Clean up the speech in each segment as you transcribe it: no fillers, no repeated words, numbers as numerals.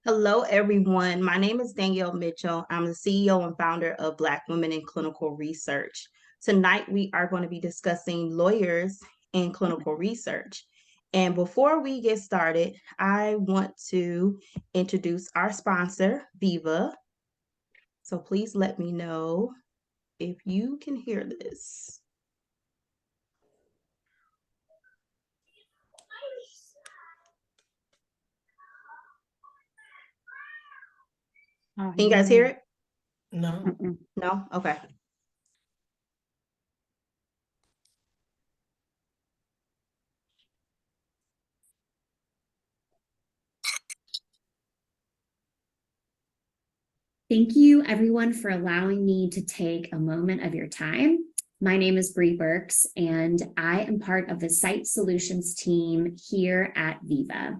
Hello, everyone. My name is Danielle Mitchell. I'm the CEO and founder of Black Women in Clinical Research. Tonight, we are going to be discussing lawyers in clinical research. And before we get started, I want to introduce our sponsor, Viva. So please let me know if you can hear this. Can you guys hear it? No. No? Okay. Thank you, everyone, for allowing me to take a moment of your time. My name is Bree Burks, and I am part of the Site Solutions team here at Viva.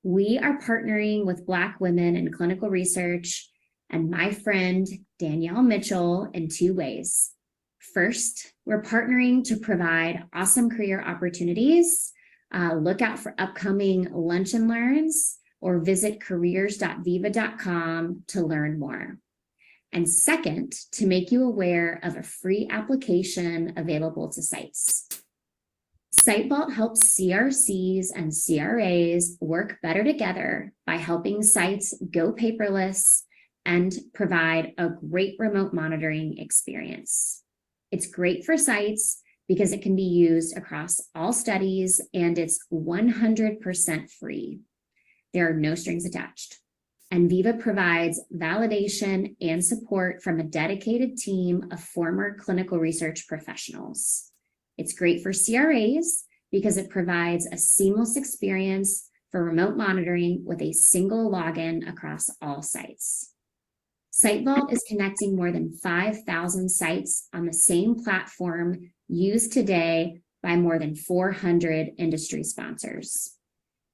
We are partnering with Black women in clinical research and my friend Danielle Mitchell in two ways. First, we're partnering to provide awesome career opportunities. Look out for upcoming lunch and learns, or visit careers.viva.com to learn more. And second, to make you aware of a free application available to sites. SiteVault helps CRCs and CRAs work better together by helping sites go paperless and provide a great remote monitoring experience. It's great for sites because it can be used across all studies and it's 100% free. There are no strings attached. And Viva provides validation and support from a dedicated team of former clinical research professionals. It's great for CRAs because it provides a seamless experience for remote monitoring with a single login across all sites. SiteVault is connecting more than 5,000 sites on the same platform used today by more than 400 industry sponsors.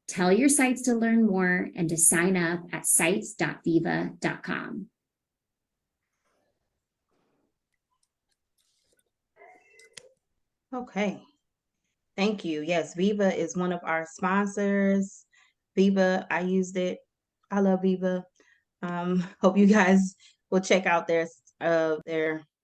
Tell your sites to learn more and to sign up at sites.viva.com. Okay. Thank you. Yes, Viva is one of our sponsors. Viva, I used it. I love Viva. Hope you guys will check out their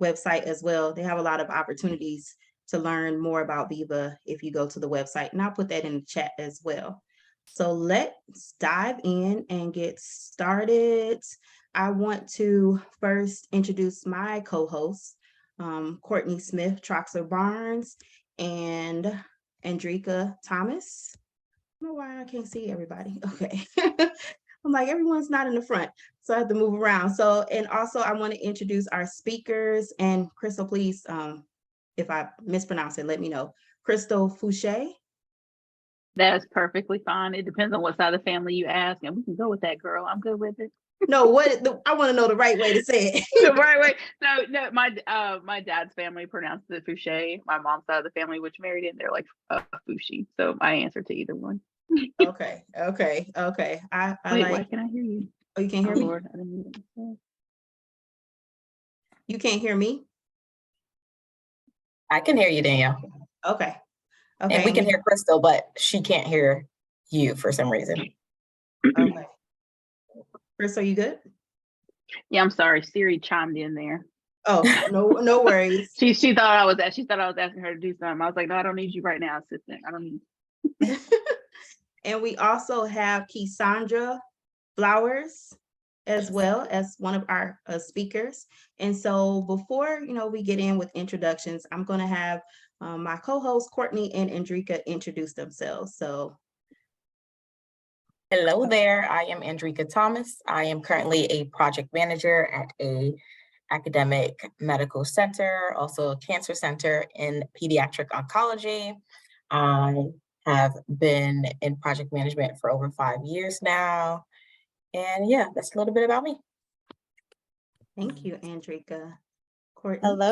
website as well. They have a lot of opportunities to learn more about Viva if you go to the website, and I'll put that in the chat as well. So let's dive in and get started. I want to first introduce my co-hosts, Courtney Troxler-Barnes and Andrika Thomas. I don't know why I can't see everybody. Okay. I'm like, everyone's not in the front, so I have to move around. So, and also I want to introduce our speakers, and Crystal, please, if I mispronounce it, let me know. Crystal Foushee. That's perfectly fine. It depends on what side of the family you ask, and we can go with that, girl. I'm good with it. No, I want to know the right way to say it. The right way. No, my dad's family pronounces it Foushee. My mom's side of the family, which married in, they're like Foushee. So I answer to either one. Okay. Wait, why can I hear you? Oh, you can't hear me? Lord, I didn't mean to. You can't hear me? I can hear you, Danielle. Okay. And we can hear Crystal, but she can't hear you for some reason. Okay. Crystal, you good? Yeah, I'm sorry. Siri chimed in there. Oh, no worries. She thought I was asking her to do something. I was like, no, I don't need you right now, assistant. I don't need you. And we also have Qisoundra Flowers as well as one of our speakers. And so before we get in with introductions, I'm going to have my co-hosts Courtney and Andrika introduce themselves. So hello there, I am Andrika Thomas. I am currently a project manager at a academic medical center, also a cancer center in pediatric oncology. I have been in project management for over 5 years now. And yeah, that's a little bit about me. Thank you, Andrika. Courtney. Hello,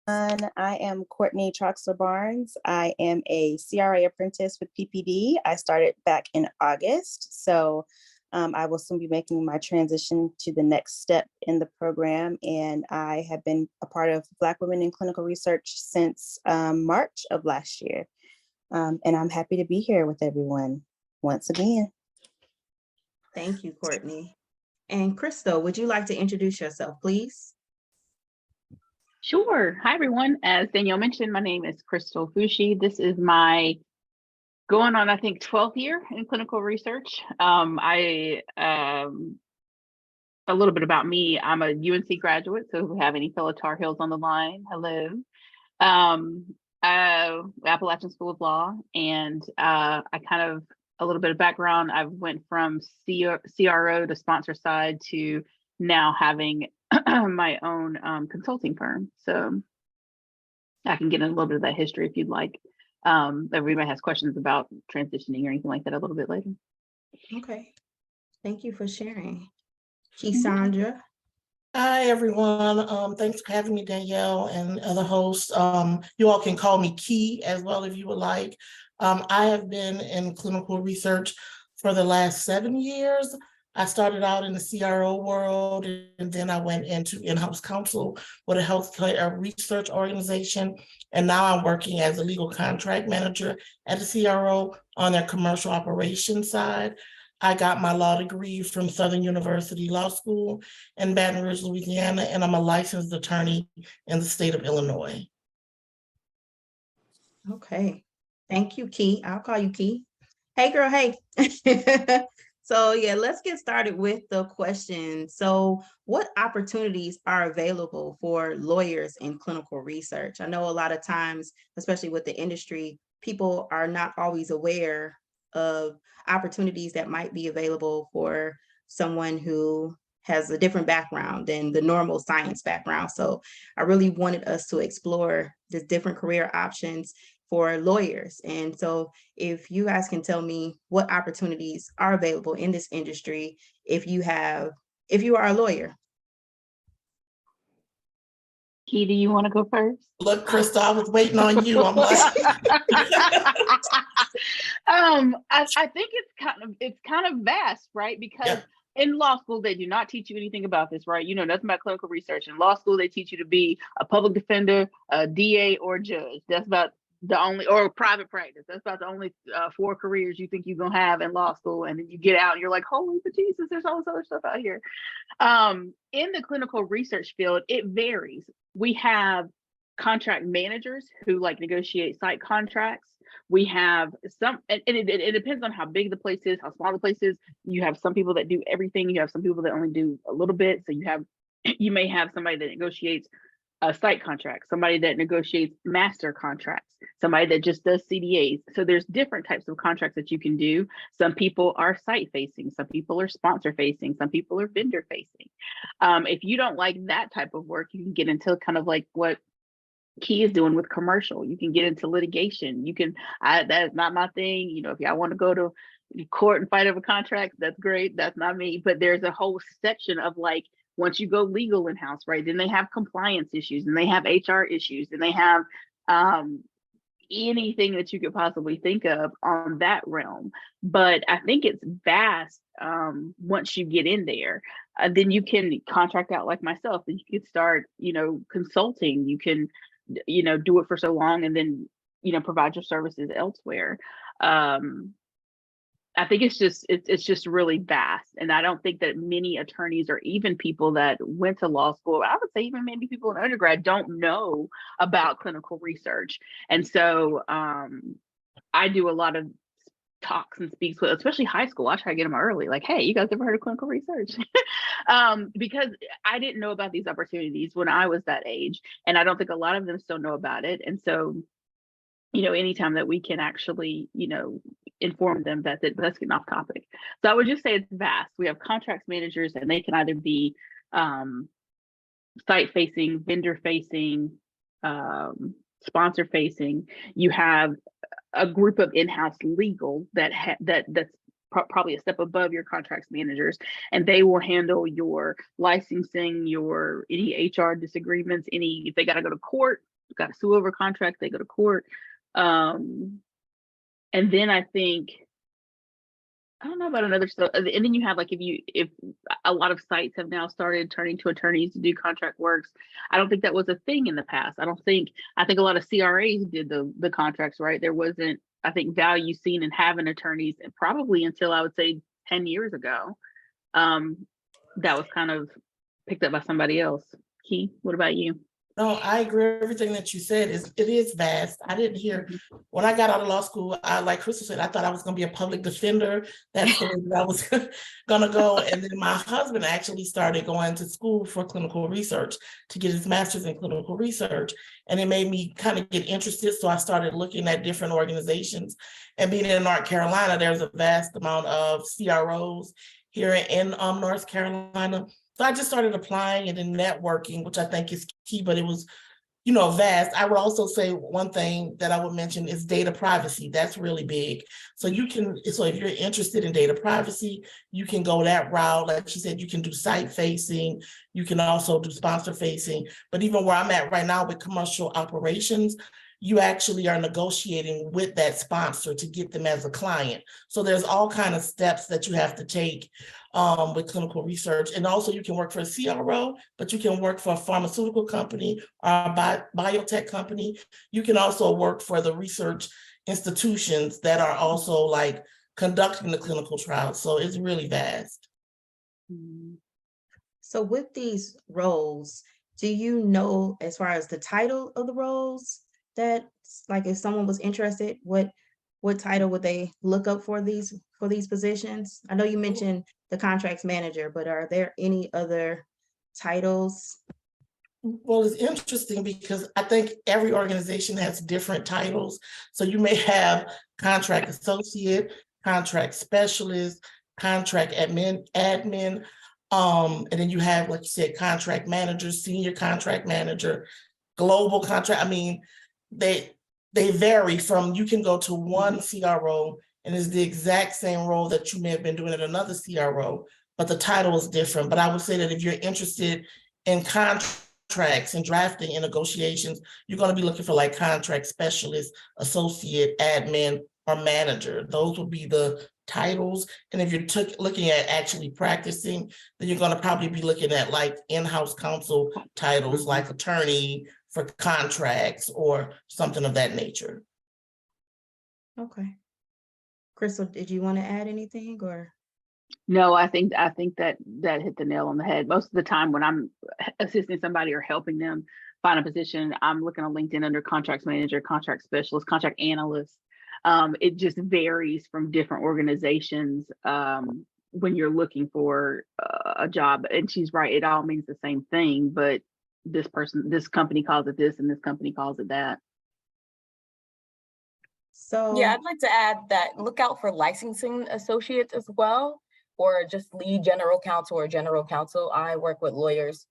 everyone. I am Courtney Troxler-Barnes. I am a CRA apprentice with PPD. I started back in August, so I will soon be making my transition to the next step in the program. And I have been a part of Black Women in Clinical Research since March of last year. And I'm happy to be here with everyone once again. Thank you, Courtney. And Crystal, would you like to introduce yourself, please? Sure. Hi, everyone. As Danielle mentioned, my name is Crystal Foushee. This is my going on, I think, 12th year in clinical research. A little bit about me. I'm a UNC graduate, so if we have any fellow Tar Heels on the line, hello. Appalachian School of Law, and I kind of, a little bit of background, I went from CRO to sponsor side to now having my own consulting firm. So I can get in a little bit of that history if you'd like. Everybody has questions about transitioning or anything like that a little bit later. Okay. Thank you for sharing. Qisoundra. Hi, everyone. Thanks for having me, Danielle and other hosts. You all can call me Key as well if you would like. I have been in clinical research for the last 7 years. I started out in the CRO world, and then I went into in-house counsel with a healthcare research organization. And now I'm working as a legal contract manager at a CRO on their commercial operations side. I got my law degree from Southern University Law School in Baton Rouge, Louisiana, and I'm a licensed attorney in the state of Illinois. Okay. Thank you, Key. I'll call you Key. Hey, girl, hey. So yeah, let's get started with the question. So what opportunities are available for lawyers in clinical research? I know a lot of times, especially with the industry, people are not always aware of opportunities that might be available for someone who has a different background than the normal science background. So I really wanted us to explore the different career options for lawyers. And so if you guys can tell me what opportunities are available in this industry, if you are a lawyer. Key, do you want to go first? Look, Krista, I was waiting on you. I'm like, I think it's kind of vast, right? Because yeah. In law school, they do not teach you anything about this, right? You know nothing about clinical research. In law school, they teach you to be a public defender, a DA, or a judge. That's about the only, or private practice. That's about the only 4 careers you think you're gonna have in law school. And then you get out and you're like, holy Jesus, there's all this other stuff out here. In the clinical research field, it varies. We have contract managers who like negotiate site contracts. We have some, and it depends on how big the place is, how small the place is. You have some people that do everything. You have some people that only do a little bit. So you may have somebody that negotiates a site contract, somebody that negotiates master contracts, somebody that just does CDAs. So there's different types of contracts that you can do. Some people are site facing, some people are sponsor facing, some people are vendor facing. If you don't like that type of work, you can get into kind of like what Key is doing with commercial. You can get into litigation. That's not my thing. You know, if y'all want to go to court and fight over contracts, that's great. That's not me. But there's a whole section of like, once you go legal in-house, right, then they have compliance issues and they have HR issues and they have anything that you could possibly think of on that realm. But I think it's vast once you get in there. Then you can contract out like myself, and you can start, consulting. You can, do it for so long and then, provide your services elsewhere. I think it's just really vast. And I don't think that many attorneys or even people that went to law school, I would say even maybe people in undergrad, don't know about clinical research. And so I do a lot of talks and speaks with, especially high school. I try to get them early, like, hey, you guys ever heard of clinical research? Because I didn't know about these opportunities when I was that age. And I don't think a lot of them still know about it. And so, anytime that we can actually, inform them, that's it. But that's getting off topic. So I would just say it's vast. We have contracts managers, and they can either be site facing, vendor facing, sponsor facing. You have a group of in-house legal that's probably a step above your contracts managers, and they will handle your licensing, your any HR disagreements, if they got to go to court, got to sue over contract, they go to court. And then I think, I don't know about another stuff. And then you have like, if a lot of sites have now started turning to attorneys to do contract works. I don't think that was a thing in the past. I think a lot of CRAs did the contracts, right? There wasn't, I think, value seen in having attorneys, and probably until I would say 10 years ago. That was kind of picked up by somebody else. Key, what about you? No, I agree with everything that you said. It is vast. I didn't hear, when I got out of law school, like Crystal said, I thought I was gonna be a public defender. That's the way that I was gonna go. And then my husband actually started going to school for clinical research to get his master's in clinical research. And it made me kind of get interested. So I started looking at different organizations. And being in North Carolina, there's a vast amount of CROs here in North Carolina. So I just started applying and then networking, which I think is key, but it was, vast. I would also say one thing that I would mention is data privacy. That's really big. So if you're interested in data privacy, you can go that route. Like she said, you can do site facing, you can also do sponsor facing, but even where I'm at right now with commercial operations, you actually are negotiating with that sponsor to get them as a client. So there's all kinds of steps that you have to take with clinical research. And also you can work for a CRO, but you can work for a pharmaceutical company or a biotech company. You can also work for the research institutions that are also like conducting the clinical trials. So it's really vast. So with these roles, do you know, as far as the title of the roles, that like if someone was interested, what title would they look up for these positions? I know you mentioned the contracts manager, but are there any other titles? Well, it's interesting because I think every organization has different titles. So you may have contract associate, contract specialist, contract admin, and then you have, like you said, contract manager, senior contract manager, global contract. I mean, they vary from, you can go to one CRO and it's the exact same role that you may have been doing at another CRO, but the title is different. But I would say that if you're interested in contracts and drafting and negotiations, you're going to be looking for like contract specialist, associate, admin, or manager. Those would be the titles. And if you're looking at actually practicing, then you're going to probably be looking at like in-house counsel titles like attorney for contracts or something of that nature. Okay. Crystal, did you want to add anything or? No, I think that hit the nail on the head. Most of the time when I'm assisting somebody or helping them find a position, I'm looking on LinkedIn under contracts manager, contract specialist, contract analyst. It just varies from different organizations when you're looking for a job. And she's right, it all means the same thing, but this company calls it this and this company calls it that. So yeah, I'd like to add that look out for licensing associates as well, or just lead general counsel or general counsel. I work with lawyers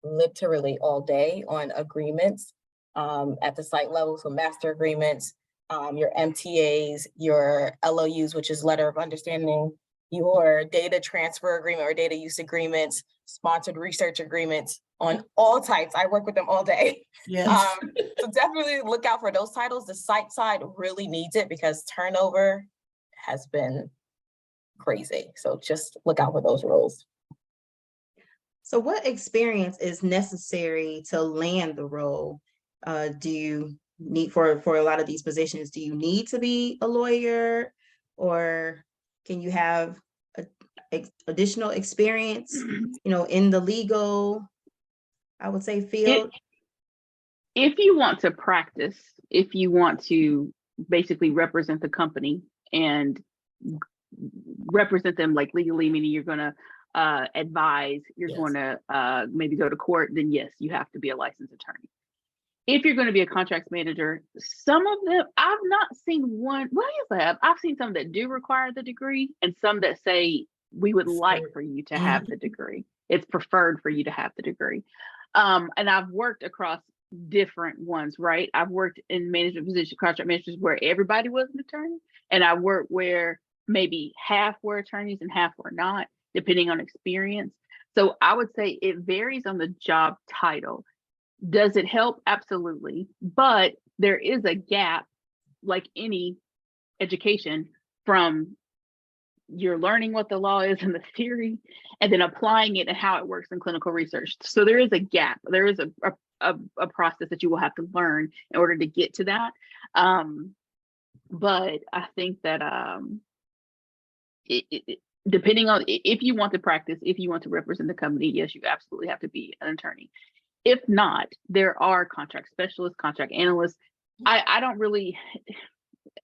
literally all day on agreements at the site level, so master agreements, your MTAs, your LOUs, which is letter of understanding, your data transfer agreement or data use agreements, sponsored research agreements on all types. I work with them all day. Yes. So definitely look out for those titles. The site side really needs it because turnover has been crazy. So just look out for those roles. So what experience is necessary to land the role? Do you need for a lot of these positions, do you need to be a lawyer, or can you have additional experience, in the legal, I would say, field? If you want to practice, if you want to basically represent the company and represent them like legally, meaning you're going to advise, you're Yes. going to maybe go to court, then yes, you have to be a licensed attorney. If you're going to be a contracts manager, some of them, I've not seen one, well, yes, I've seen some that do require the degree and some that say, we would like for you to have the degree. It's preferred for you to have the degree. And I've worked across different ones, right? I've worked in management position, contract managers where everybody was an attorney. And I worked where maybe half were attorneys and half were not, depending on experience. So I would say it varies on the job title. Does it help? Absolutely. But there is a gap, like any education, from you're learning what the law is in the theory and then applying it and how it works in clinical research. So there is a gap. There is a process that you will have to learn in order to get to that. But I think that depending on if you want to practice, if you want to represent the company, yes, you absolutely have to be an attorney. If not, there are contract specialists, contract analysts. I don't really,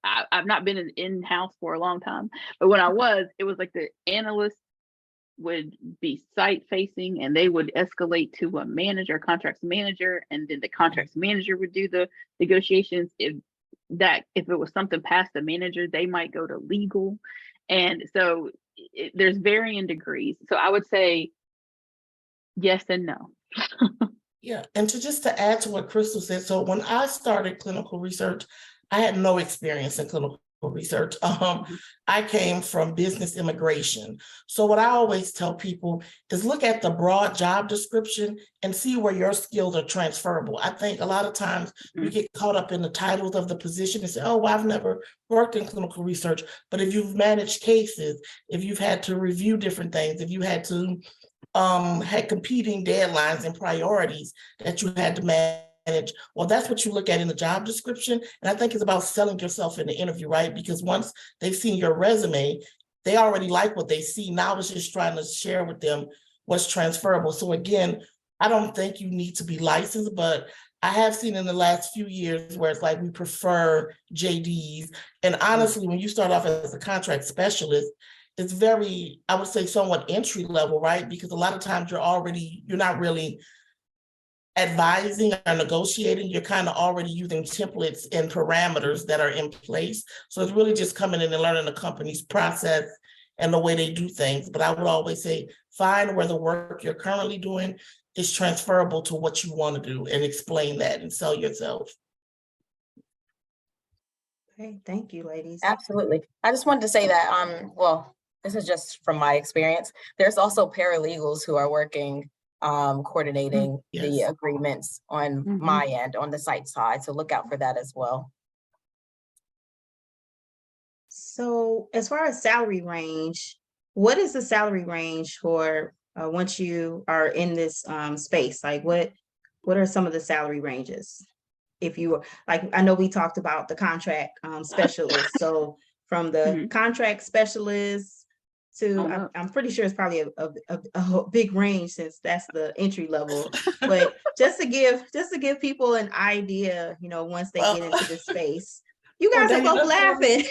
I've not been in-house for a long time, but when I was, it was like the analyst would be site facing and they would escalate to a manager, contracts manager, and then the contracts manager would do the negotiations. If it was something past the manager, they might go to legal. And so there's varying degrees. So I would say yes and no. Yeah, and to add to what Crystal said, so when I started clinical research, I had no experience in clinical research. I came from business immigration. So what I always tell people is look at the broad job description and see where your skills are transferable. I think a lot of times we get caught up in the titles of the position and say, oh, well, I've never worked in clinical research. But if you've managed cases, if you've had to review different things, if you had to had competing deadlines and priorities that you had to manage, well, that's what you look at in the job description. And I think it's about selling yourself in the interview, right? Because once they've seen your resume, they already like what they see. Now it's just trying to share with them what's transferable. So again, I don't think you need to be licensed, but I have seen in the last few years where it's like we prefer JDs. And honestly, when you start off as a contract specialist, it's very, I would say, somewhat entry level, right? Because a lot of times you're not really advising or negotiating. You're kind of already using templates and parameters that are in place. So it's really just coming in and learning the company's process and the way they do things. But I would always say, find where the work you're currently doing is transferable to what you want to do and explain that and sell yourself. Okay, thank you, ladies. Absolutely. I just wanted to say that, well, this is just from my experience. There's also paralegals who are working, coordinating the agreements on my end, on the site side. So look out for that as well. So as far as salary range, what is the salary range for once you are in this space? Like what are some of the salary ranges? If you like, I know we talked about the contract specialist. So from the contract specialist to, I'm pretty sure it's probably a big range since that's the entry level. But just to give people an idea, you know, once they get into this space, you guys are both laughing.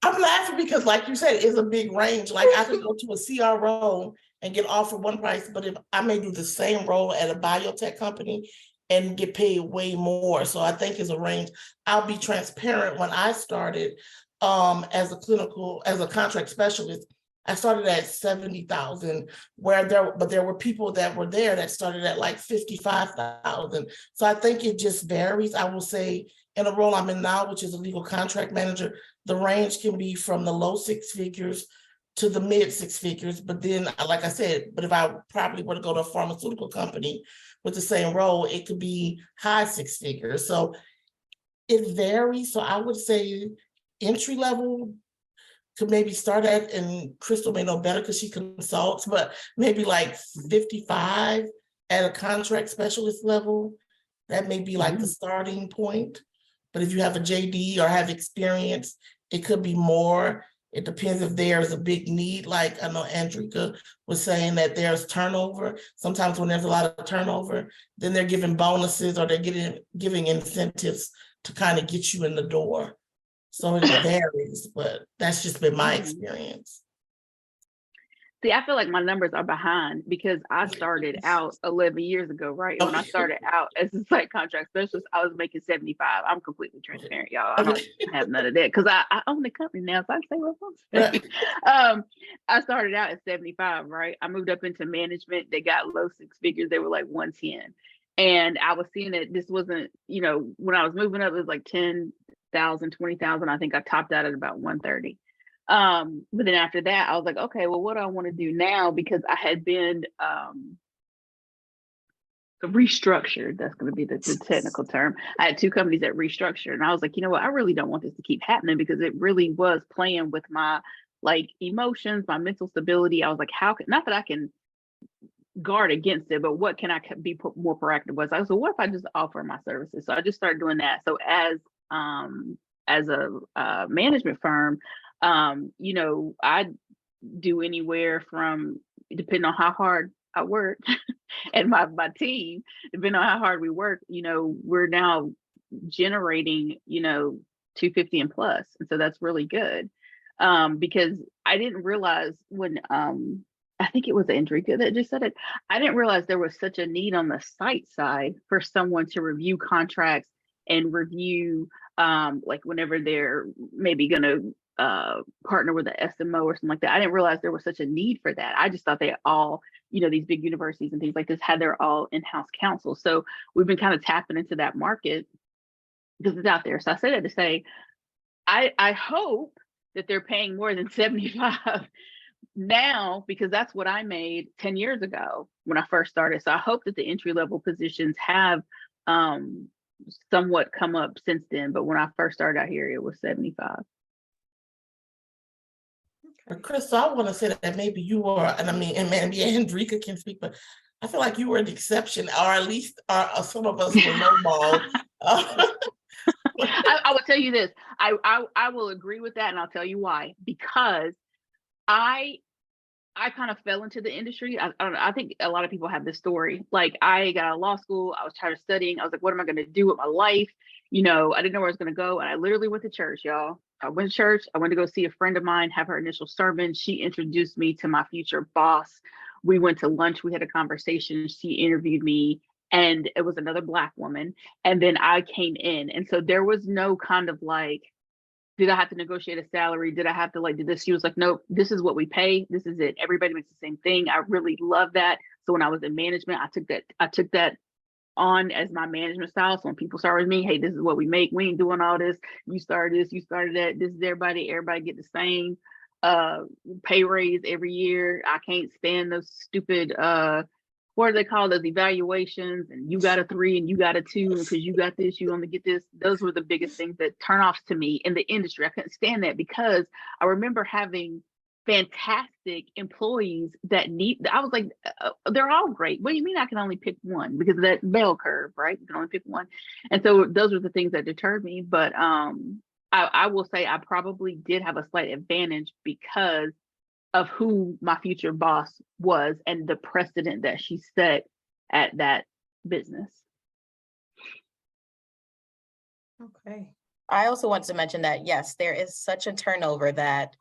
I'm laughing because, like you said, it's a big range. Like I could go to a CRO and get offered one price, but if I may do the same role at a biotech company and get paid way more. So I think it's a range. I'll be transparent. When I started as a contract specialist, I started at 70,000, but there were people that were there that started at like 55,000. So I think it just varies. I will say in a role I'm in now, which is a legal contract manager, the range can be from the low six figures to the mid six figures. But then, like I said, but if I probably were to go to a pharmaceutical company with the same role, it could be high six figures. So it varies. So I would say entry level could maybe start at, and Crystal may know better because she consults, but maybe like 55 at a contract specialist level. That may be like the starting point. But if you have a JD or have experience, it could be more. It depends if there's a big need. Like I know Andrika was saying that there's turnover. Sometimes when there's a lot of turnover, then they're giving bonuses or they're giving incentives to kind of get you in the door. So it varies, but that's just been my experience. See, I feel like my numbers are behind because I started out 11 years ago, right? When I started out as a site contract specialist, I was making 75. I'm completely transparent, y'all. I don't have none of that because I own the company now, so I can say what I want to say. I started out at 75, right? I moved up into management. They got low six figures. They were like 110. And I was seeing that this wasn't, you know, when I was moving up, it was like 10,000, 20,000. I think I topped out at about 130. But then after that, I was like, okay, well, what do I want to do now? Because I had been restructured. That's going to be the technical term. I had two companies that restructured, and I was like, you know what? I really don't want this to keep happening because it really was playing with my like emotions, my mental stability. I was like, not that I can guard against it, but what can I be more proactive with? I was like, what if I just offer my services? So I just started doing that. So as a management firm, You know, I do anywhere from, depending on how hard I work and my team, depending on how hard we work, you know, we're now generating, you know, 250 and plus. And so that's really good. Because I didn't realize when I think it was Andrika that just said it. I didn't realize there was such a need on the site side for someone to review contracts and review like whenever they're maybe gonna partner with an SMO or something like that. I didn't realize there was such a need for that. I just thought they all, you know, these big universities and things like this had their all in-house counsel. So we've been kind of tapping into that market because it's out there. So I say that to say, I hope that they're paying more than 75 now, because that's what I made 10 years ago when I first started. So I hope that the entry level positions have somewhat come up since then. But when I first started out here, it was 75. Chris, so I want to say that maybe you were, and I mean, and maybe Andrika can speak, but I feel like you were an exception, or at least some of us were lowball. I will tell you this. I will agree with that, and I'll tell you why. Because I kind of fell into the industry. I don't know. I think a lot of people have this story. Like, I got out of law school. I was tired of studying. I was like, what am I going to do with my life? You know, I didn't know where I was going to go. And I literally went to church, y'all. I went to church. I went to go see a friend of mine, have her initial sermon. She introduced me to my future boss. We went to lunch. We had a conversation. She interviewed me. And it was another Black woman. And then I came in. And so there was no kind of like, did I have to negotiate a salary? Did I have to like do this? She was like, nope, this is what we pay. This is it. Everybody makes the same thing. I really love that. So when I was in management, I took that on as my management style. So when people start with me, hey, this is what we make. We ain't doing all this. You started this, you started that. This is everybody get the same pay raise every year. I can't stand those stupid what do they call those evaluations, and you got a 3 and you got a 2 because you got this, you only get this. Those were the biggest things that turn offs to me in the industry. I couldn't stand that because I remember having fantastic employees that I was like, they're all great. What do you mean I can only pick one? Because of that bell curve, right? You can only pick one. And so those were the things that deterred me. But I will say I probably did have a slight advantage because of who my future boss was and the precedent that she set at that business. Okay. I also want to mention that, yes, there is such a turnover that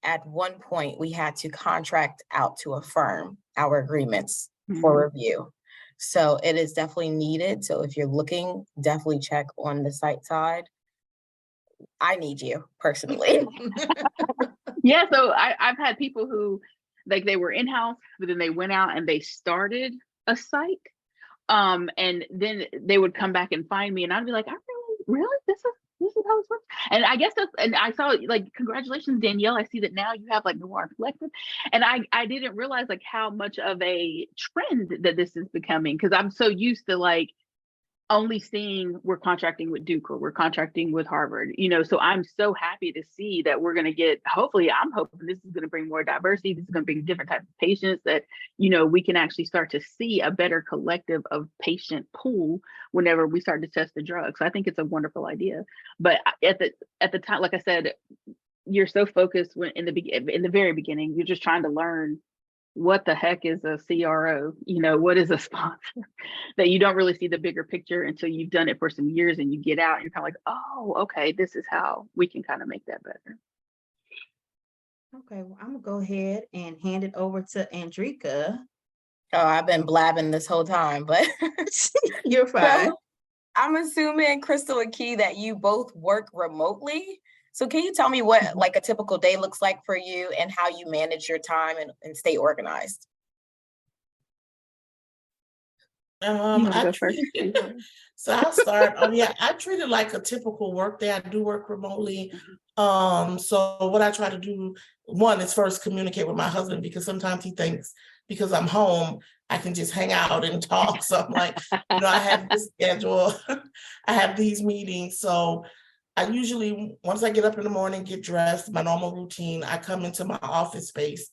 at one point we had to contract out to a firm our agreements for review. So it is definitely needed. So if you're looking, definitely check on the site side. I need you personally. Yeah, so I've had people who, like, they were in-house, but then they went out and they started a site. And then they would come back and find me and I'd be like, really? This is how this works. And I guess and I saw, like, congratulations, Danielle. I see that now you have like Noir Collective. And I didn't realize like how much of a trend that this is becoming, because I'm so used to like only seeing we're contracting with Duke or we're contracting with Harvard, you know. So I'm so happy to see that we're going to get, hopefully, I'm hoping this is going to bring more diversity. This is going to bring different types of patients that, you know, we can actually start to see a better collective of patient pool whenever we start to test the drug. So I think it's a wonderful idea. But at the time, like I said, you're so focused when in the very beginning, you're just trying to learn what the heck is a CRO, you know, what is a sponsor, that you don't really see the bigger picture until you've done it for some years and you get out and you're kind of like, oh, okay, this is how we can kind of make that better. Okay, well, I'm gonna go ahead and hand it over to Andrika. Oh, I've been blabbing this whole time, but You're fine. So, I'm assuming, Crystal and Key, that you both work remotely. So can you tell me what like a typical day looks like for you and how you manage your time and stay organized? Go first. So I'll start. I treat it like a typical work day. I do work remotely. So what I try to do, one, is first communicate with my husband, because sometimes he thinks because I'm home, I can just hang out and talk. So I'm like, you know, I have this schedule, I have these meetings. So I usually, once I get up in the morning, get dressed, my normal routine, I come into my office space.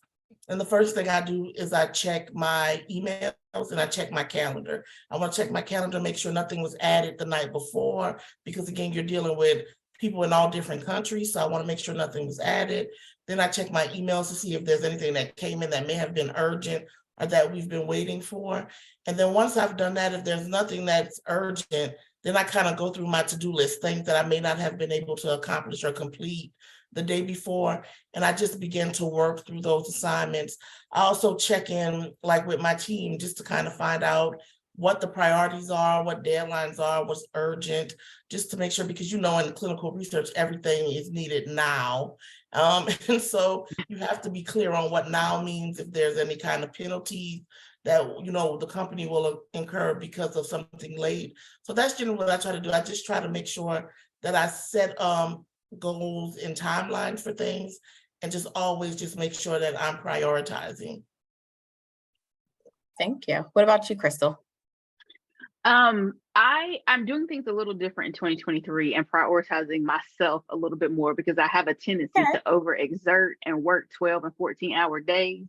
And the first thing I do is I check my emails and I check my calendar. I want to check my calendar, make sure nothing was added the night before, because again, you're dealing with people in all different countries. So I want to make sure nothing was added. Then I check my emails to see if there's anything that came in that may have been urgent or that we've been waiting for. And then once I've done that, if there's nothing that's urgent, then I kind of go through my to-do list, things that I may not have been able to accomplish or complete the day before. And I just begin to work through those assignments. I also check in like with my team just to kind of find out what the priorities are, what deadlines are, what's urgent, just to make sure, because in clinical research, everything is needed now. And so you have to be clear on what now means, if there's any kind of penalty that, the company will incur because of something late. So that's generally what I try to do. I just try to make sure that I set goals and timelines for things, and just always just make sure that I'm prioritizing. Thank you. What about you, Crystal? I'm doing things a little different in 2023 and prioritizing myself a little bit more, because I have a tendency to overexert and work 12 and 14-hour days.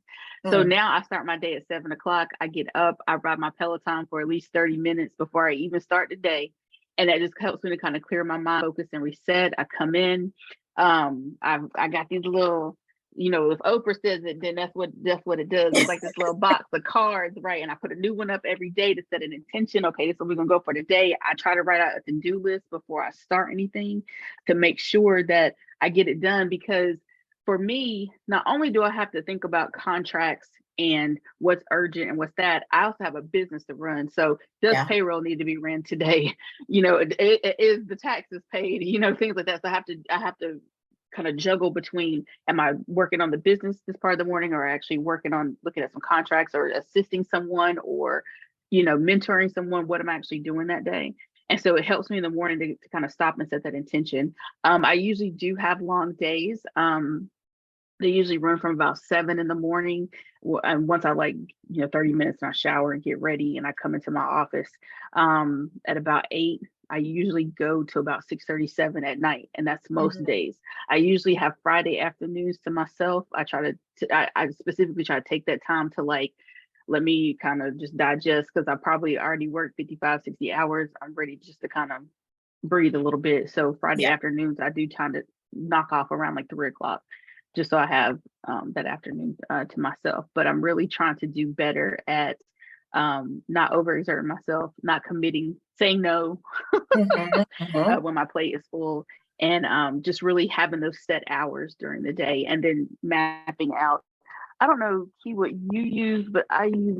So now I start my day at 7 o'clock. I get up, I ride my Peloton for at least 30 minutes before I even start the day. And that just helps me to kind of clear my mind, focus, and reset. I come in, I got these little, if Oprah says it, then that's what it does. It's like this little box of cards, right? And I put a new one up every day to set an intention. Okay, this is what we're gonna go for today. I try to write out a to-do list before I start anything to make sure that I get it done. Because for me, not only do I have to think about contracts and what's urgent and what's that, I also have a business to run. So does payroll need to be ran today? Is the taxes paid? Things like that. So I have to kind of juggle between, am I working on the business this part of the morning, or actually working on looking at some contracts, or assisting someone, or mentoring someone? What am I actually doing that day? And so it helps me in the morning to kind of stop and set that intention. I usually do have long days. They usually run from about 7 in the morning. And once I 30 minutes, and I shower and get ready, and I come into my office at about 8. I usually go to about 6:37 at night, and that's most days. I usually have Friday afternoons to myself. I specifically try to take that time to let me kind of just digest, because I probably already worked 55, 60 hours. I'm ready just to kind of breathe a little bit. So Friday afternoons, I do try to knock off around 3 o'clock, just so I have that afternoon to myself. But I'm really trying to do better at not overexerting myself, not committing, saying no when my plate is full, and just really having those set hours during the day, and then mapping out. I don't know, Key, what you use, but I use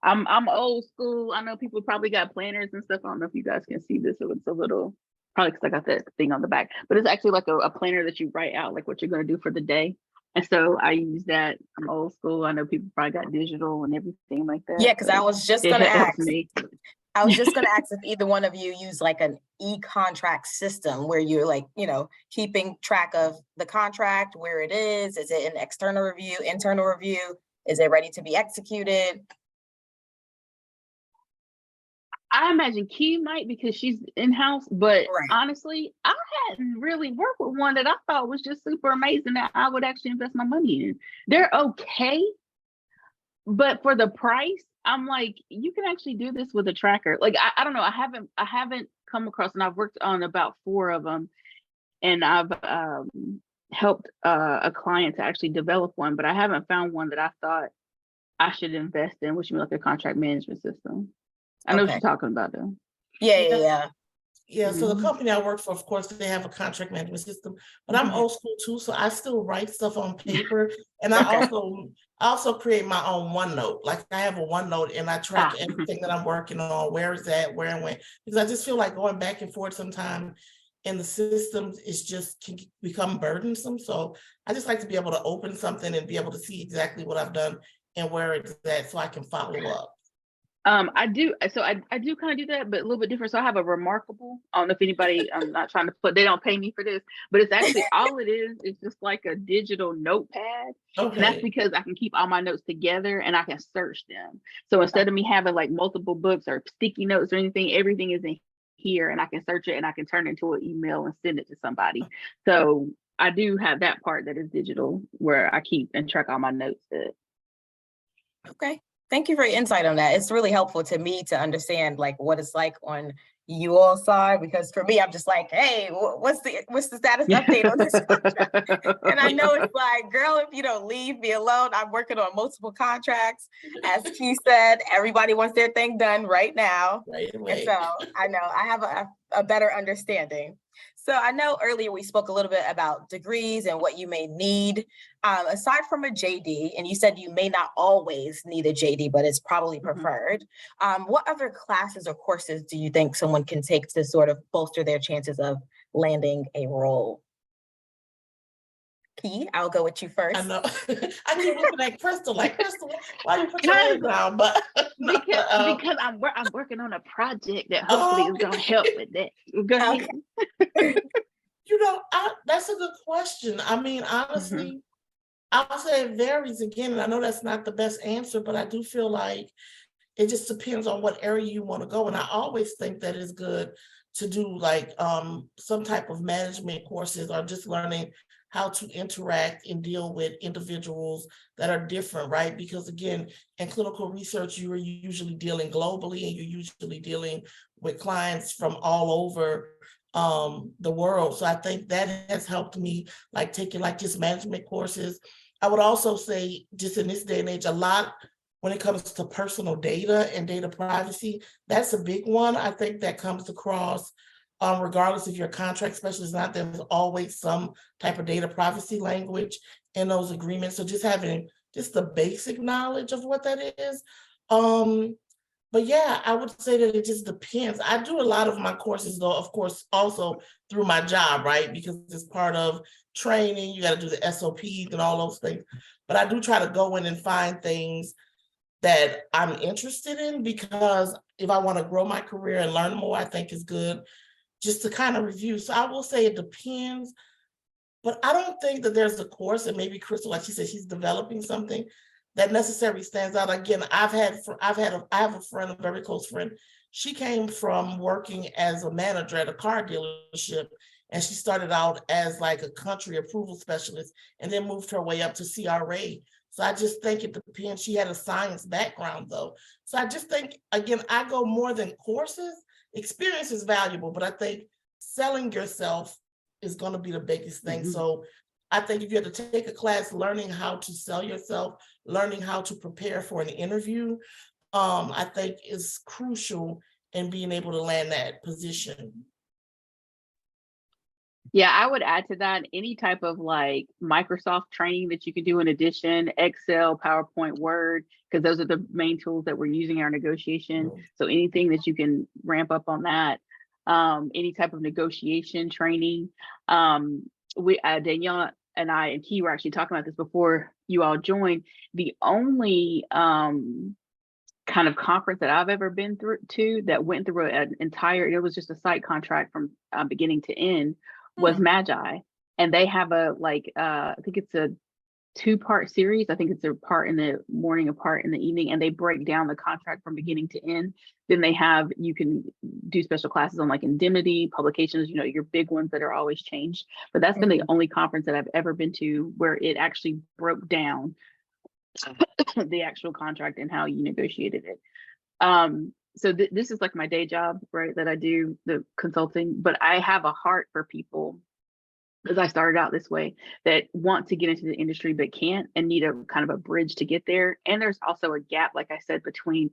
I'm old school. I know people probably got planners and stuff. I don't know if you guys can see this. So it's a little, probably because I got that thing on the back, but it's actually like a planner that you write out what you're going to do for the day. And so I use that. I'm old school. I know people probably got digital and everything like that. Yeah, because I was just going to ask. Me. I was just going to ask if either one of you use an e-contract system where you're keeping track of the contract, where it is. Is it an external review, internal review? Is it ready to be executed? I imagine Key might, because she's in-house, but honestly, I hadn't really worked with one that I thought was just super amazing that I would actually invest my money in. They're okay, but for the price, I'm like, you can actually do this with a tracker. I don't know, I haven't come across, and I've worked on about 4 of them, and I've helped a client to actually develop one, but I haven't found one that I thought I should invest in, which means a contract management system. I know what you're talking about, though. Yeah. So the company I work for, of course, they have a contract management system, but I'm old school too, so I still write stuff on paper, and I also create my own OneNote. I have a OneNote, and I track everything that I'm working on, where is that, where and when, because I just feel like going back and forth sometimes in the systems can become burdensome. So I just like to be able to open something and be able to see exactly what I've done and where it's at, so I can follow up. I do. So I do kind of do that, but a little bit different. So I have a Remarkable. I don't know if anybody, I'm not trying to they don't pay me for this, but it's actually all it is just like a digital notepad. Okay. And that's because I can keep all my notes together and I can search them. So instead of me having multiple books or sticky notes or anything, everything is in here, and I can search it and I can turn it into an email and send it to somebody. So I do have that part that is digital, where I keep and track all my notes. Okay. Thank you for your insight on that. It's really helpful to me to understand what it's like on you all saw it, because for me, I'm just like, hey, what's the status update on this contract? And I know it's like, girl, if you don't leave me alone, I'm working on multiple contracts. As Q said, everybody wants their thing done right now. Right And away. so I know I have a better understanding. So I know earlier we spoke a little bit about degrees and what you may need. Aside from a JD, and you said you may not always need a JD, but it's probably preferred. What other classes or courses do you think someone can take to sort of bolster their chances of landing a role? Key, I'll go with you first. I know. I keep looking at Crystal like, Crystal, why you put your head down? But because I'm working on a project that hopefully is going to help with that. Go ahead. Okay. That's a good question. I mean, honestly, I'll say it varies again, and I know that's not the best answer, but I do feel like it just depends on what area you want to go. And I always think that it's good to do like some type of management courses, or just learning how to interact and deal with individuals that are different, right? Because again, in clinical research, you are usually dealing globally, and you're usually dealing with clients from all over the world. So I think that has helped me, like taking like just management courses. I would also say, just in this day and age, a lot when it comes to personal data and data privacy, that's a big one. I think that comes across regardless if your contract specialist or not, there's always some type of data privacy language in those agreements. So just having just the basic knowledge of what that is. But yeah, I would say that it just depends. I do a lot of my courses though, of course, also through my job, right? Because it's part of training, you got to do the SOPs and all those things. But I do try to go in and find things that I'm interested in, because if I want to grow my career and learn more, I think is good just to kind of review. So I will say it depends, but I don't think that there's a course, and maybe Crystal, like she said, she's developing something that necessarily stands out. Again, I have a friend, a very close friend. She came from working as a manager at a car dealership, and she started out as like a country approval specialist, and then moved her way up to CRA. So I just think it depends. She had a science background though. So I just think, again, I go more than courses. Experience is valuable, but I think selling yourself is going to be the biggest thing. So I think if you have to take a class learning how to sell yourself, learning how to prepare for an interview, I think is crucial in being able to land that position. Yeah, I would add to that any type of like Microsoft training that you can do in addition, Excel, PowerPoint, Word, because those are the main tools that we're using in our negotiation. So anything that you can ramp up on that, any type of negotiation training. Danielle and I and Key were actually talking about this before you all joined. The only kind of conference that I've ever been to that went through an entire, it was just a site contract from beginning to end, was Magi. And they have a I think it's a 2-part series. I think it's a part in the morning, a part in the evening, and they break down the contract from beginning to end. Then they have, you can do special classes on like indemnity, publications, your big ones that are always changed. But that's been the only conference that I've ever been to where it actually broke down the actual contract and how you negotiated it. So this is like my day job, right? That I do the consulting, but I have a heart for people, because I started out this way, that want to get into the industry but can't, and need a kind of a bridge to get there. And there's also a gap, like I said, between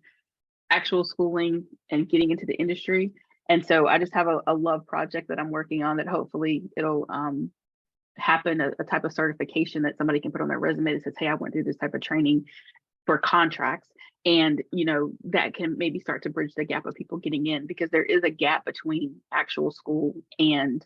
actual schooling and getting into the industry. And so I just have a love project that I'm working on that hopefully it'll happen, a type of certification that somebody can put on their resume that says, hey, I went through this type of training for contracts. And, that can maybe start to bridge the gap of people getting in, because there is a gap between actual school and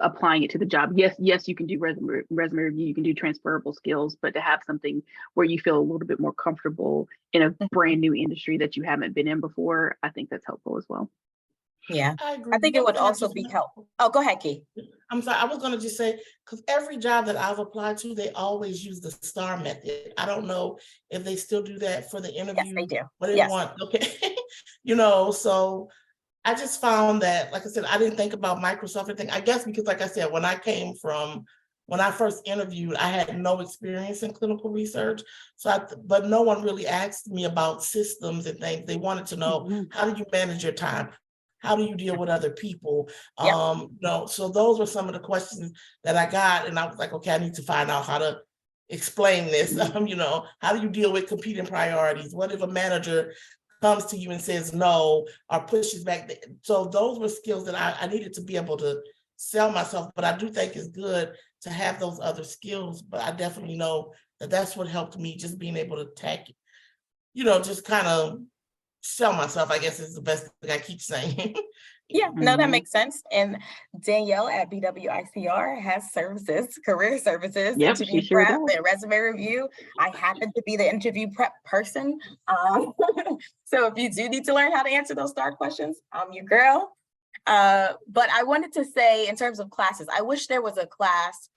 applying it to the job. Yes, you can do resume review, you can do transferable skills, but to have something where you feel a little bit more comfortable in a brand new industry that you haven't been in before, I think that's helpful as well. Yeah, I think it would also be helpful. Oh, go ahead, Key. I'm sorry, I was going to just say, because every job that I've applied to, they always use the STAR method. I don't know if they still do that for the interview. Yes, they do. What they want. Okay. So I just found that, like I said, I didn't think about Microsoft or anything. I guess because, like I said, when I came from when I first interviewed, I had no experience in clinical research. But no one really asked me about systems and things. They wanted to know, how do you manage your time? How do you deal with other people? So those were some of the questions that I got. And I was like, okay, I need to find out how to explain this. How do you deal with competing priorities? What if a manager comes to you and says no or pushes back? So those were skills that I needed to be able to sell myself, but I do think it's good to have those other skills. But I definitely know that that's what helped me, just being able to just kind of sell myself, I guess is the best thing I keep saying. Yeah, no, that makes sense. And Danielle at BWICR has services, career services, Yep, interview she sure prep, does. and resume review. I happen to be the interview prep person. So if you do need to learn how to answer those STAR questions, I'm your girl. But I wanted to say, in terms of classes, I wish there was a class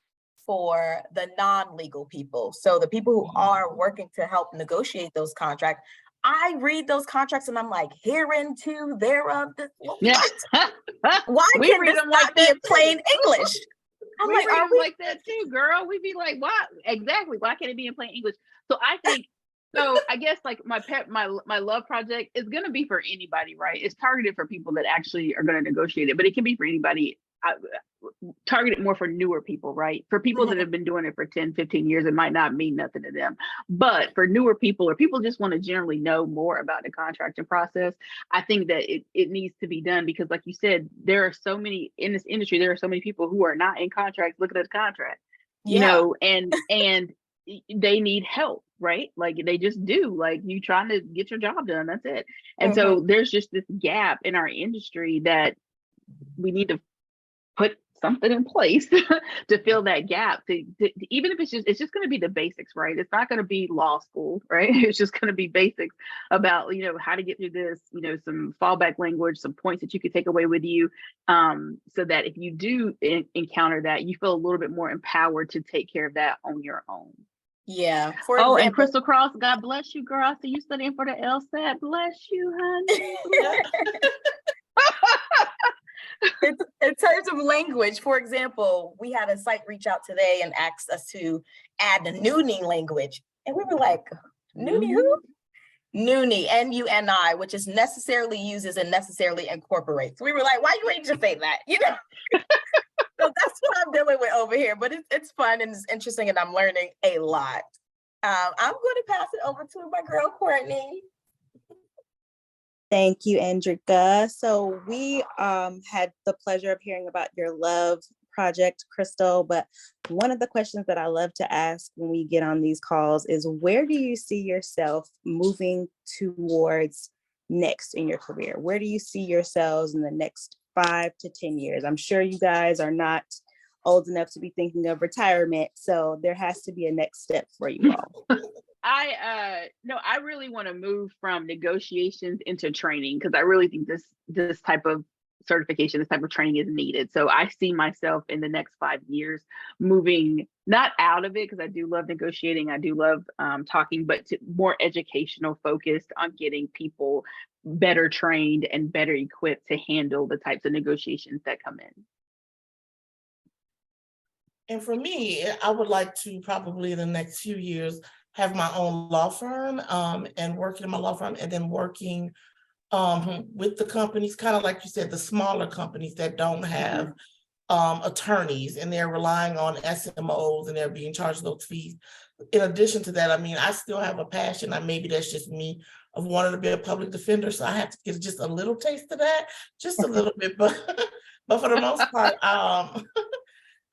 for the non-legal people. So the people who are working to help negotiate those contracts. I read those contracts and I'm like, hereunto thereof. Yeah. Why We can read this them like not be that in plain English? I'm we like, read are them we? like that too, girl. We'd be like, why? Exactly. Why can't it be in plain English? So I think, I guess like my love project is going to be for anybody, right? It's targeted for people that actually are going to negotiate it, but it can be for anybody. Targeted more for newer people, right? For people that have been doing it for 10, 15 years, it might not mean nothing to them. But for newer people, or people just want to generally know more about the contracting process, I think that it needs to be done, because like you said, there are so many in this industry, there are so many people who are not in contracts looking at the contract, and they need help, right? Like they just do. Like you trying to get your job done, that's it. And so there's just this gap in our industry that we need to put something in place to fill that gap. Even if it's just going to be the basics, right? It's not going to be law school, right? It's just going to be basics about how to get through this, some fallback language, some points that you could take away with you, so that if you do encounter that, you feel a little bit more empowered to take care of that on your own. Yeah. For example, and Crystal Cross, God bless you, girl. I see you studying for the LSAT. Bless you, honey. In terms of language, for example, we had a site reach out today and asked us to add the Noonie language. And we were like, Noonie who? Noonie, N-U-N-I, which is necessarily uses and necessarily incorporates. We were like, why you ain't just say that? So that's what I'm dealing with over here. But it's fun and it's interesting, and I'm learning a lot. I'm going to pass it over to my girl, Courtney. Thank you, Andrika. So we had the pleasure of hearing about your love project, Crystal, but one of the questions that I love to ask when we get on these calls is, where do you see yourself moving towards next in your career? Where do you see yourselves in the next 5 to 10 years? I'm sure you guys are not old enough to be thinking of retirement, so there has to be a next step for you all. I really want to move from negotiations into training, because I really think this type of certification, this type of training is needed. So I see myself in the next 5 years moving not out of it, because I do love negotiating, I do love talking, but to more educational focused on getting people better trained and better equipped to handle the types of negotiations that come in. And for me, I would like to probably in the next few years have my own law firm, and working in my law firm, and then working with the companies, kind of like you said, the smaller companies that don't have attorneys, and they're relying on SMOs and they're being charged those fees. In addition to that, I mean, I still have a passion, and maybe that's just me, of wanting to be a public defender. So I have to get just a little taste of that, just a little bit, but for the most part,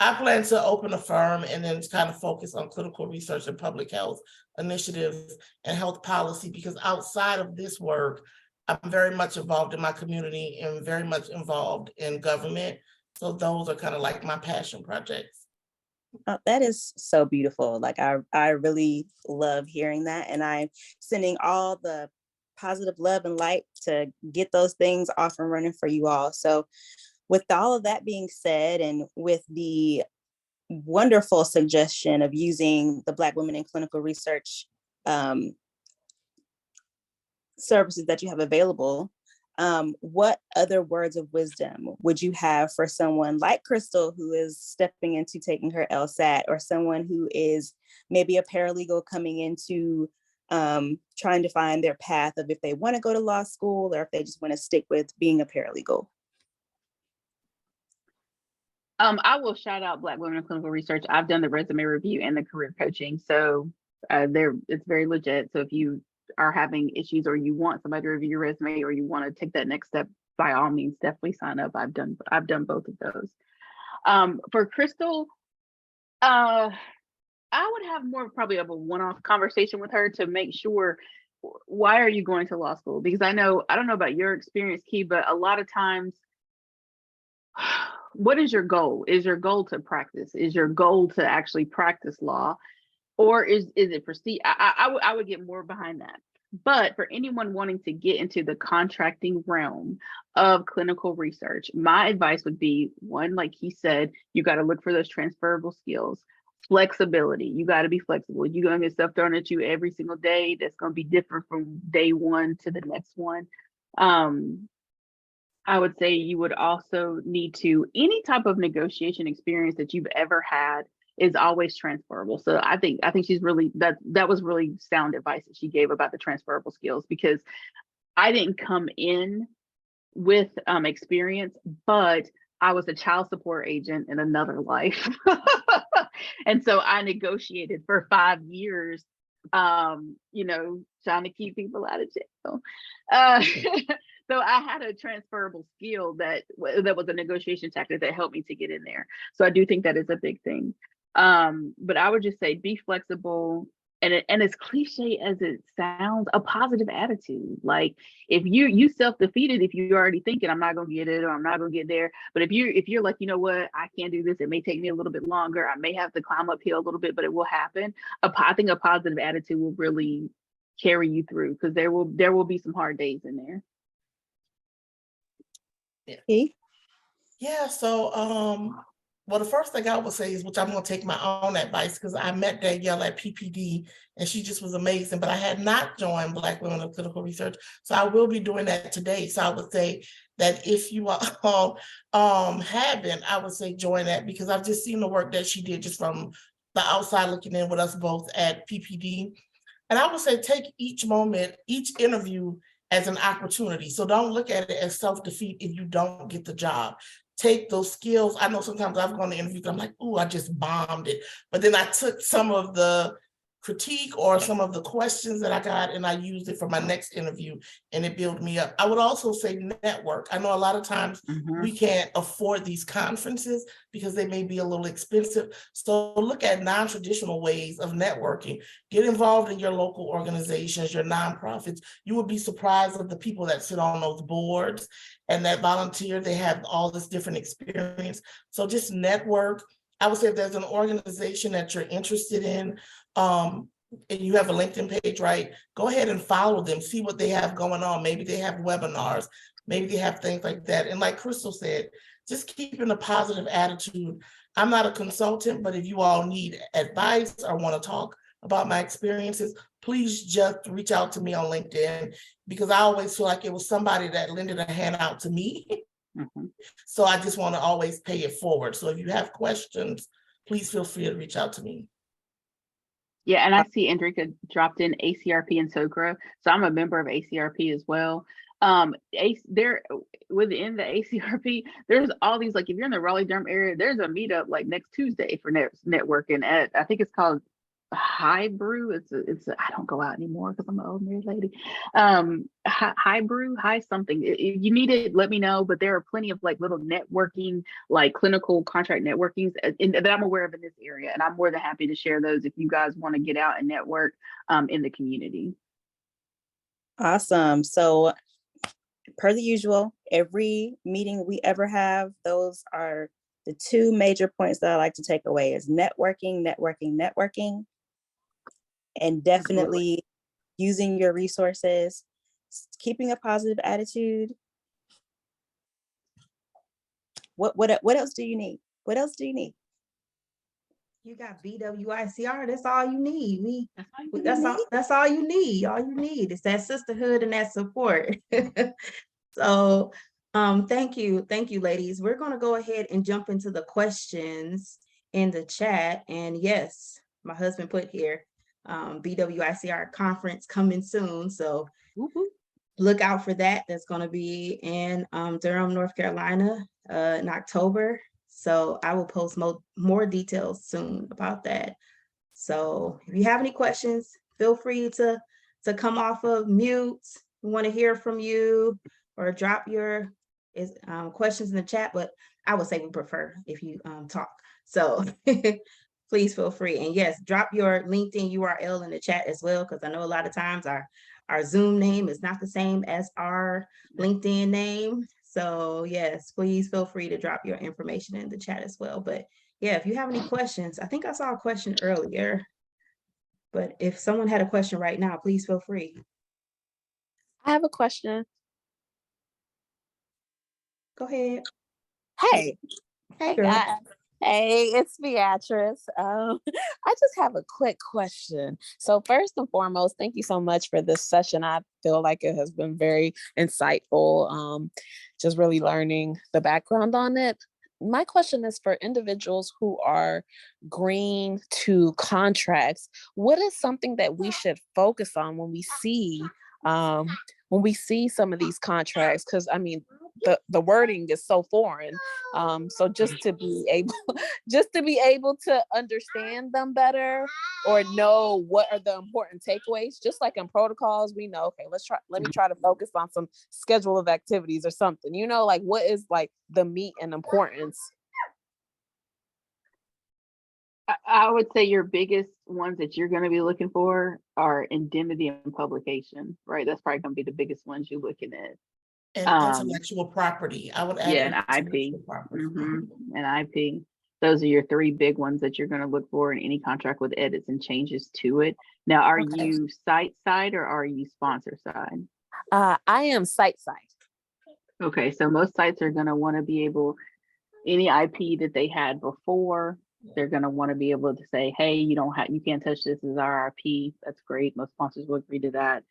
I plan to open a firm and then kind of focus on clinical research and public health initiatives and health policy, because outside of this work, I'm very much involved in my community and very much involved in government. So those are kind of like my passion projects. Oh, that is so beautiful. Like I really love hearing that. And I'm sending all the positive love and light to get those things off and running for you all. So with all of that being said, and with the wonderful suggestion of using the Black Women in Clinical Research services that you have available, what other words of wisdom would you have for someone like Crystal, who is stepping into taking her LSAT, or someone who is maybe a paralegal coming into trying to find their path of if they want to go to law school or if they just want to stick with being a paralegal? I will shout out Black Women in Clinical Research. I've done the resume review and the career coaching, so it's very legit. So if you are having issues or you want somebody to review your resume or you want to take that next step, by all means, definitely sign up. I've done both of those. For Crystal, I would have more probably of a one-off conversation with her to make sure, why are you going to law school? Because I don't know about your experience, Key, but a lot of times, what is your goal? Is your goal to practice? Is your goal to actually practice law? Or is it prestige? I would get more behind that. But for anyone wanting to get into the contracting realm of clinical research, my advice would be, one, like he said, you got to look for those transferable skills. Flexibility, you got to be flexible. You're going to get stuff thrown at you every single day that's going to be different from day one to the next one. I would say you would also need to, any type of negotiation experience that you've ever had is always transferable. So I think she's really, that was really sound advice that she gave about the transferable skills, because I didn't come in with experience, but I was a child support agent in another life. And so I negotiated for 5 years, trying to keep people out of jail. So I had a transferable skill that was a negotiation tactic that helped me to get in there. So I do think that is a big thing. But I would just say be flexible, and as cliche as it sounds, a positive attitude. Like if you self-defeated if you're already thinking I'm not gonna get it or I'm not gonna get there. But if you're like, you know what, I can't do this, it may take me a little bit longer, I may have to climb uphill a little bit, but it will happen. I think a positive attitude will really carry you through, because there will be some hard days in there. Yeah, so well, the first thing I would say is, which I'm going to take my own advice, because I met Danielle at PPD and she just was amazing, but I had not joined Black Women in Clinical Research. So I will be doing that today. So I would say that if you all haven't, I would say join that, because I've just seen the work that she did just from the outside looking in with us both at PPD. And I would say take each moment, each interview as an opportunity. So don't look at it as self-defeat if you don't get the job. Take those skills. I know sometimes I've gone to interviews, I'm like, ooh, I just bombed it. But then I took some of the critique or some of the questions that I got and I used it for my next interview, and it built me up. I would also say network. I know a lot of times we can't afford these conferences because they may be a little expensive. So look at non-traditional ways of networking. Get involved in your local organizations, your nonprofits. You would be surprised of the people that sit on those boards and that volunteer. They have all this different experience. So just network. I would say if there's an organization that you're interested in, and you have a LinkedIn page, right? Go ahead and follow them, see what they have going on. Maybe they have webinars, maybe they have things like that. And like Crystal said, just keeping a positive attitude. I'm not a consultant, but if you all need advice or want to talk about my experiences, please just reach out to me on LinkedIn, because I always feel like it was somebody that lended a hand out to me. So I just want to always pay it forward. So if you have questions, please feel free to reach out to me. Yeah, and I see Andrika dropped in ACRP and SOCRA. So I'm a member of ACRP as well. There within the ACRP, there's all these, like if you're in the Raleigh-Durham area, there's a meetup like next Tuesday for networking at, I think it's called High Brew. It's I don't go out anymore because I'm an old married lady. High Brew, High something. If you need it, let me know. But there are plenty of like little networking, like clinical contract networkings that I'm aware of in this area, and I'm more than happy to share those if you guys want to get out and network in the community. Awesome. So per the usual, every meeting we ever have, those are the two major points that I like to take away is networking, networking, networking, and definitely using your resources, keeping a positive attitude. What else do you need? What else do you need? You got BWICR. That's all you need. That's all you need. All you need is that sisterhood and that support. So thank you, ladies. We're gonna go ahead and jump into the questions in the chat. And yes, my husband put here, BWICR conference coming soon. So look out for that. That's gonna be in Durham, North Carolina, in October. So I will post more details soon about that. So if you have any questions, feel free to come off of mute. We want to hear from you, or drop your questions in the chat, but I would say we prefer if you talk. So please feel free. And yes, drop your LinkedIn URL in the chat as well, because I know a lot of times our Zoom name is not the same as our LinkedIn name. So yes, please feel free to drop your information in the chat as well. But yeah, if you have any questions, I think I saw a question earlier, but if someone had a question right now, please feel free. I have a question. Go ahead. Hey Girl. guys. Hey, it's Beatrice. I just have a quick question. So first and foremost, thank you so much for this session. I feel like it has been very insightful. Just really learning the background on it. My question is for individuals who are green to contracts. What is something that we should focus on when we see some of these contracts? Because I mean, the wording is so foreign. So just to be able to understand them better, or know what are the important takeaways, just like in protocols, we know, okay, let me try to focus on some schedule of activities or something, like what is like the meat and importance. I would say your biggest ones that you're going to be looking for are indemnity and publication, right? That's probably going to be the biggest ones you're looking at. And intellectual property. I would add and IP. And IP. Those are your three big ones that you're going to look for in any contract with edits and changes to it. Now, are you site side or are you sponsor side? I am site side. Okay, so most sites are going to want to be able, any IP that they had before, they're going to want to be able to say, hey, you can't touch this as our IP. That's great. Most sponsors will agree to that.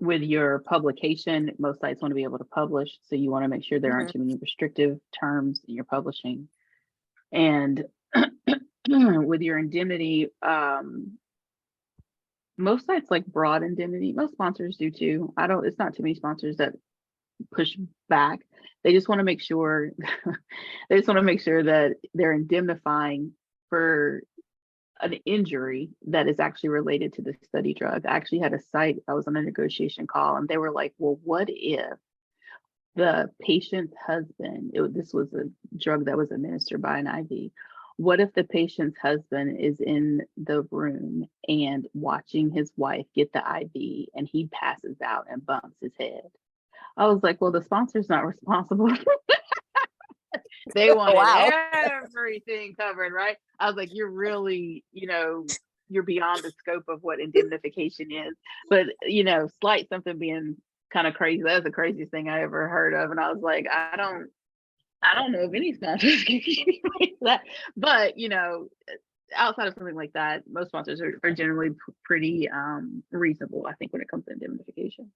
With your publication, most sites want to be able to publish, so you want to make sure there aren't too many restrictive terms in your publishing. And with your indemnity, most sites like broad indemnity. Most sponsors do too. It's not too many sponsors that push back. They just want to make sure that they're indemnifying for an injury that is actually related to the study drug. I actually had a site, I was on a negotiation call, and they were like, well, what if the patient's husband, this was a drug that was administered by an IV. What if the patient's husband is in the room and watching his wife get the IV and he passes out and bumps his head? I was like, well, the sponsor's not responsible. They wanted everything covered, right? I was like, you're really, you're beyond the scope of what indemnification is. But, slight something being kind of crazy. That's the craziest thing I ever heard of. And I was like, I don't know if any sponsors can do that. But, outside of something like that, most sponsors are generally pretty reasonable, I think, when it comes to indemnification.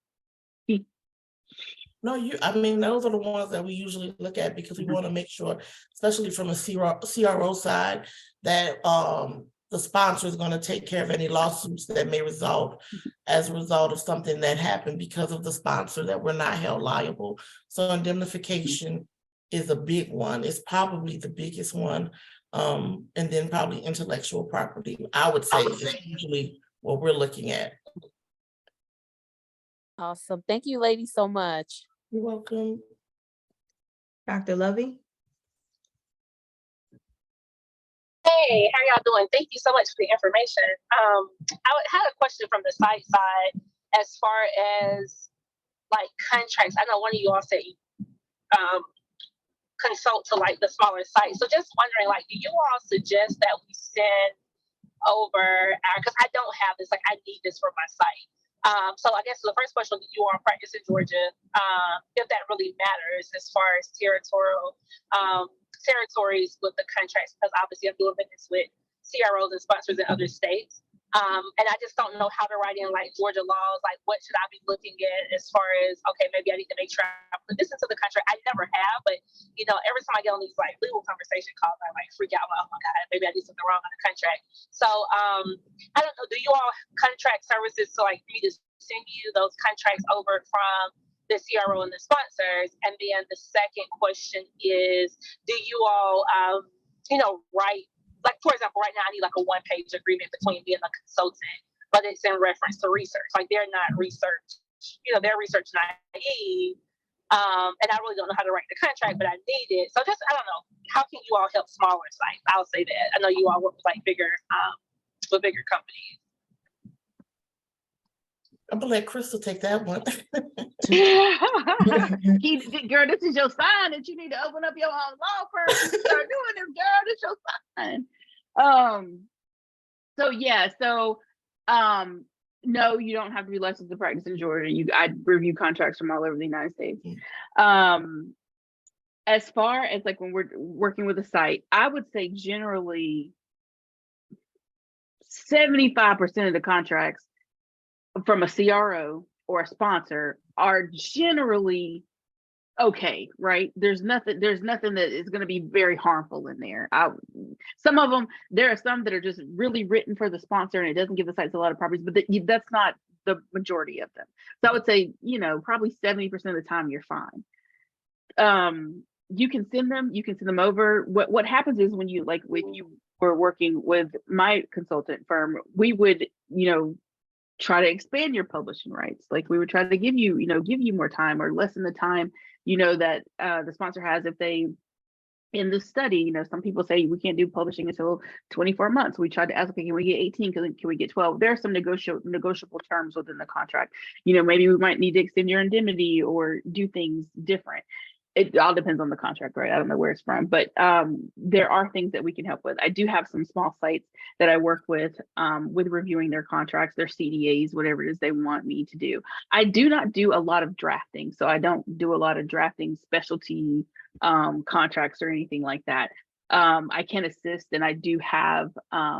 No, those are the ones that we usually look at, because we want to make sure, especially from a CRO side, that the sponsor is going to take care of any lawsuits that may result as a result of something that happened because of the sponsor, that we're not held liable. So indemnification is a big one. It's probably the biggest one. And then probably intellectual property, I would say, is usually what we're looking at. Awesome. Thank you, ladies, so much. You're welcome. Dr. Lovey? Hey, how y'all doing? Thank you so much for the information. I had a question from the site side as far as like contracts. I know one of you all said you consult to like the smaller sites. So just wondering, like, do you all suggest that we send over because I don't have this, like I need this for my site. So I guess the first question, you are practice in Georgia, if that really matters as far as territories with the contracts, because obviously I'm doing business with CROs and sponsors in other states. And I just don't know how to write in like Georgia laws. Like, what should I be looking at as far as, okay, maybe I need to make sure I put this into the contract. I never have, but you know, every time I get on these like legal conversation calls, I like freak out. Like, oh my God, maybe I did something wrong on the contract. So I don't know. Do you all contract services to like me to send you those contracts over from the CRO and the sponsors? And then the second question is, do you all, you know, write, like, for example, right now I need like a one-page agreement between me and the consultant, but it's in reference to research. Like, they're not research, you know, they're research naive. And I really don't know how to write the contract, but I need it. So just, I don't know, how can you all help smaller sites? I'll say that. I know you all work with like bigger companies. I'm gonna let Crystal take that one. Girl, this is your sign that you need to open up your own law firm and start doing this, girl. This is your sign. No, you don't have to be licensed to practice in Georgia. I review contracts from all over the United States. As far as like when we're working with a site, I would say generally 75% of the contracts from a CRO or a sponsor are generally okay, right? There's nothing that is going to be very harmful in there. Some of them, there are some that are just really written for the sponsor and it doesn't give the sites a lot of properties, but that's not the majority of them. So I would say, you know, probably 70% of the time you're fine. You can send them over. What happens is when you, like, if you were working with my consultant firm, we would, you know, try to expand your publishing rights. Like, we would try to give you more time or lessen the time, you know, that the sponsor has if they, in the study, you know, some people say we can't do publishing until 24 months. We tried to ask, okay, can we get 18? Can we get 12? There are some negotiable terms within the contract. You know, maybe we might need to extend your indemnity or do things different. It all depends on the contract, right? I don't know where it's from, but there are things that we can help with. I do have some small sites that I work with reviewing their contracts, their CDAs, whatever it is they want me to do. I do not do a lot of drafting, so I don't do a lot of drafting specialty contracts or anything like that. I can assist, and I do have a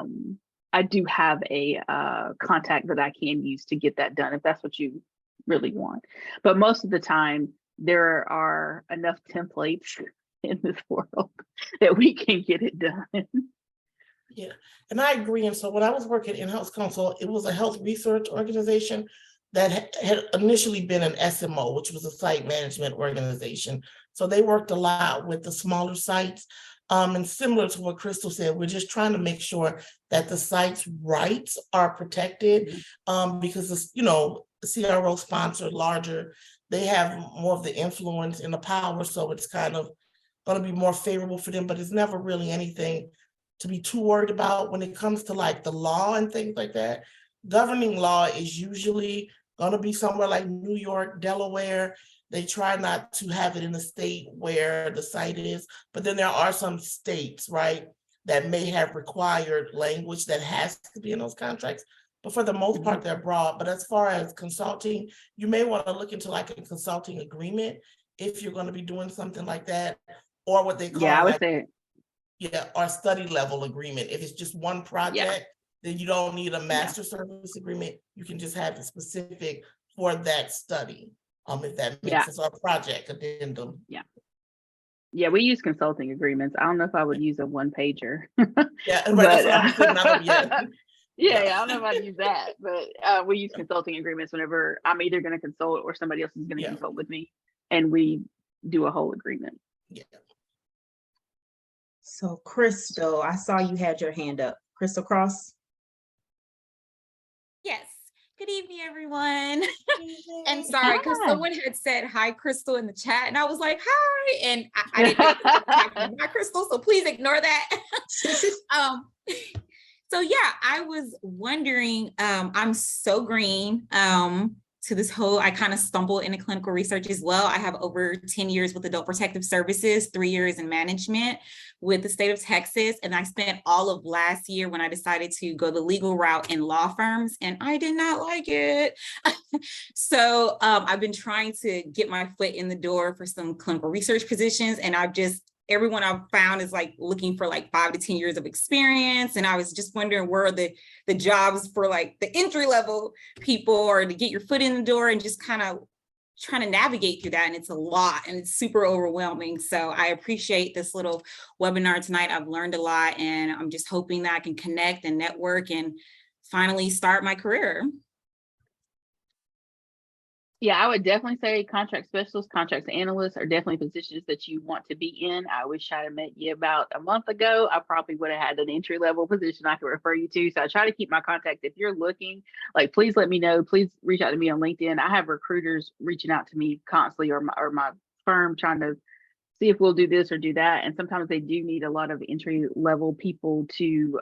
contact that I can use to get that done if that's what you really want. But most of the time, there are enough templates in this world that we can get it done. Yeah, and I agree. And so when I was working in-house counsel, it was a health research organization that had initially been an SMO, which was a site management organization. So they worked a lot with the smaller sites. And similar to what Crystal said, we're just trying to make sure that the site's rights are protected, because, you know, the CRO sponsor larger, they have more of the influence and the power, so it's kind of going to be more favorable for them, but it's never really anything to be too worried about when it comes to like the law and things like that. Governing law is usually going to be somewhere like New York, Delaware. They try not to have it in the state where the site is, but then there are some states, right, that may have required language that has to be in those contracts. But for the most part, they're broad. But as far as consulting, you may want to look into like a consulting agreement if you're going to be doing something like that, or what they call or study level agreement. If it's just one project, then you don't need a master service agreement. You can just have it specific for that study, if that makes sense, or a project addendum. Yeah, we use consulting agreements. I don't know if I would use a one pager. Yeah, right. That's what I'm thinking. I don't know if I'd use that, but we use consulting agreements whenever I'm either going to consult or somebody else is going to consult with me, and we do a whole agreement. Yeah. So Crystal, I saw you had your hand up. Crystal Cross. Yes. Good evening, everyone. And sorry, because someone had said hi, Crystal, in the chat, and I was like, hi, and I didn't know hi, Crystal, so please ignore that. So yeah, I was wondering, I'm so green to this whole, I kind of stumbled into clinical research as well. I have over 10 years with adult protective services, 3 years in management with the state of Texas. And I spent all of last year when I decided to go the legal route in law firms, and I did not like it. So I've been trying to get my foot in the door for some clinical research positions, and I've just everyone I've found is like looking for like 5 to 10 years of experience. And I was just wondering where are the jobs for like the entry level people, or to get your foot in the door, and just kind of trying to navigate through that. And it's a lot and it's super overwhelming. So I appreciate this little webinar tonight. I've learned a lot, and I'm just hoping that I can connect and network and finally start my career. Yeah, I would definitely say contract specialists, contracts analysts are definitely positions that you want to be in. I wish I had met you about a month ago. I probably would have had an entry level position I could refer you to. So I try to keep my contact. If you're looking, like, please let me know. Please reach out to me on LinkedIn. I have recruiters reaching out to me constantly, or my firm trying to see if we'll do this or do that. And sometimes they do need a lot of entry level people to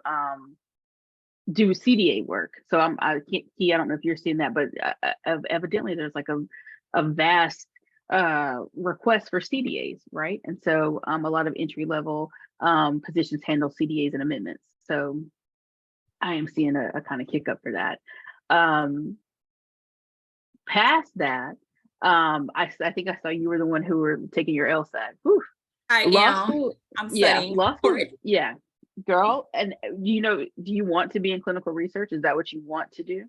do CDA work. So I don't know if you're seeing that, but evidently there's like a vast request for CDAs, right? And so a lot of entry level positions handle CDAs and amendments. So I am seeing a kind of kick up for that. Past that, I think I saw you were the one who were taking your LSAT. Whew. Law school. I'm studying. Yeah, law school. Yeah. Girl, and do you want to be in clinical research? Is that what you want to do?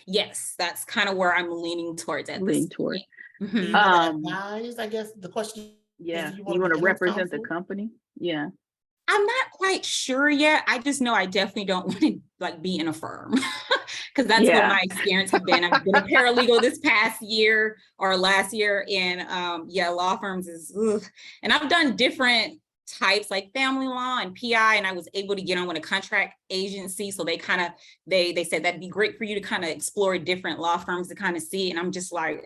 Yes, that's kind of where I'm leaning towards at this point. Do you want to advise, I guess the question yeah, is, you want to represent the company? Yeah. I'm not quite sure yet. I just know I definitely don't want to like be in a firm, because that's what my experience has been. I've been a paralegal this past year or last year, and law firms is, ugh. And I've done different types like family law and PI, and I was able to get on with a contract agency. So they kind of, they said that'd be great for you to kind of explore different law firms to kind of see. And I'm just like,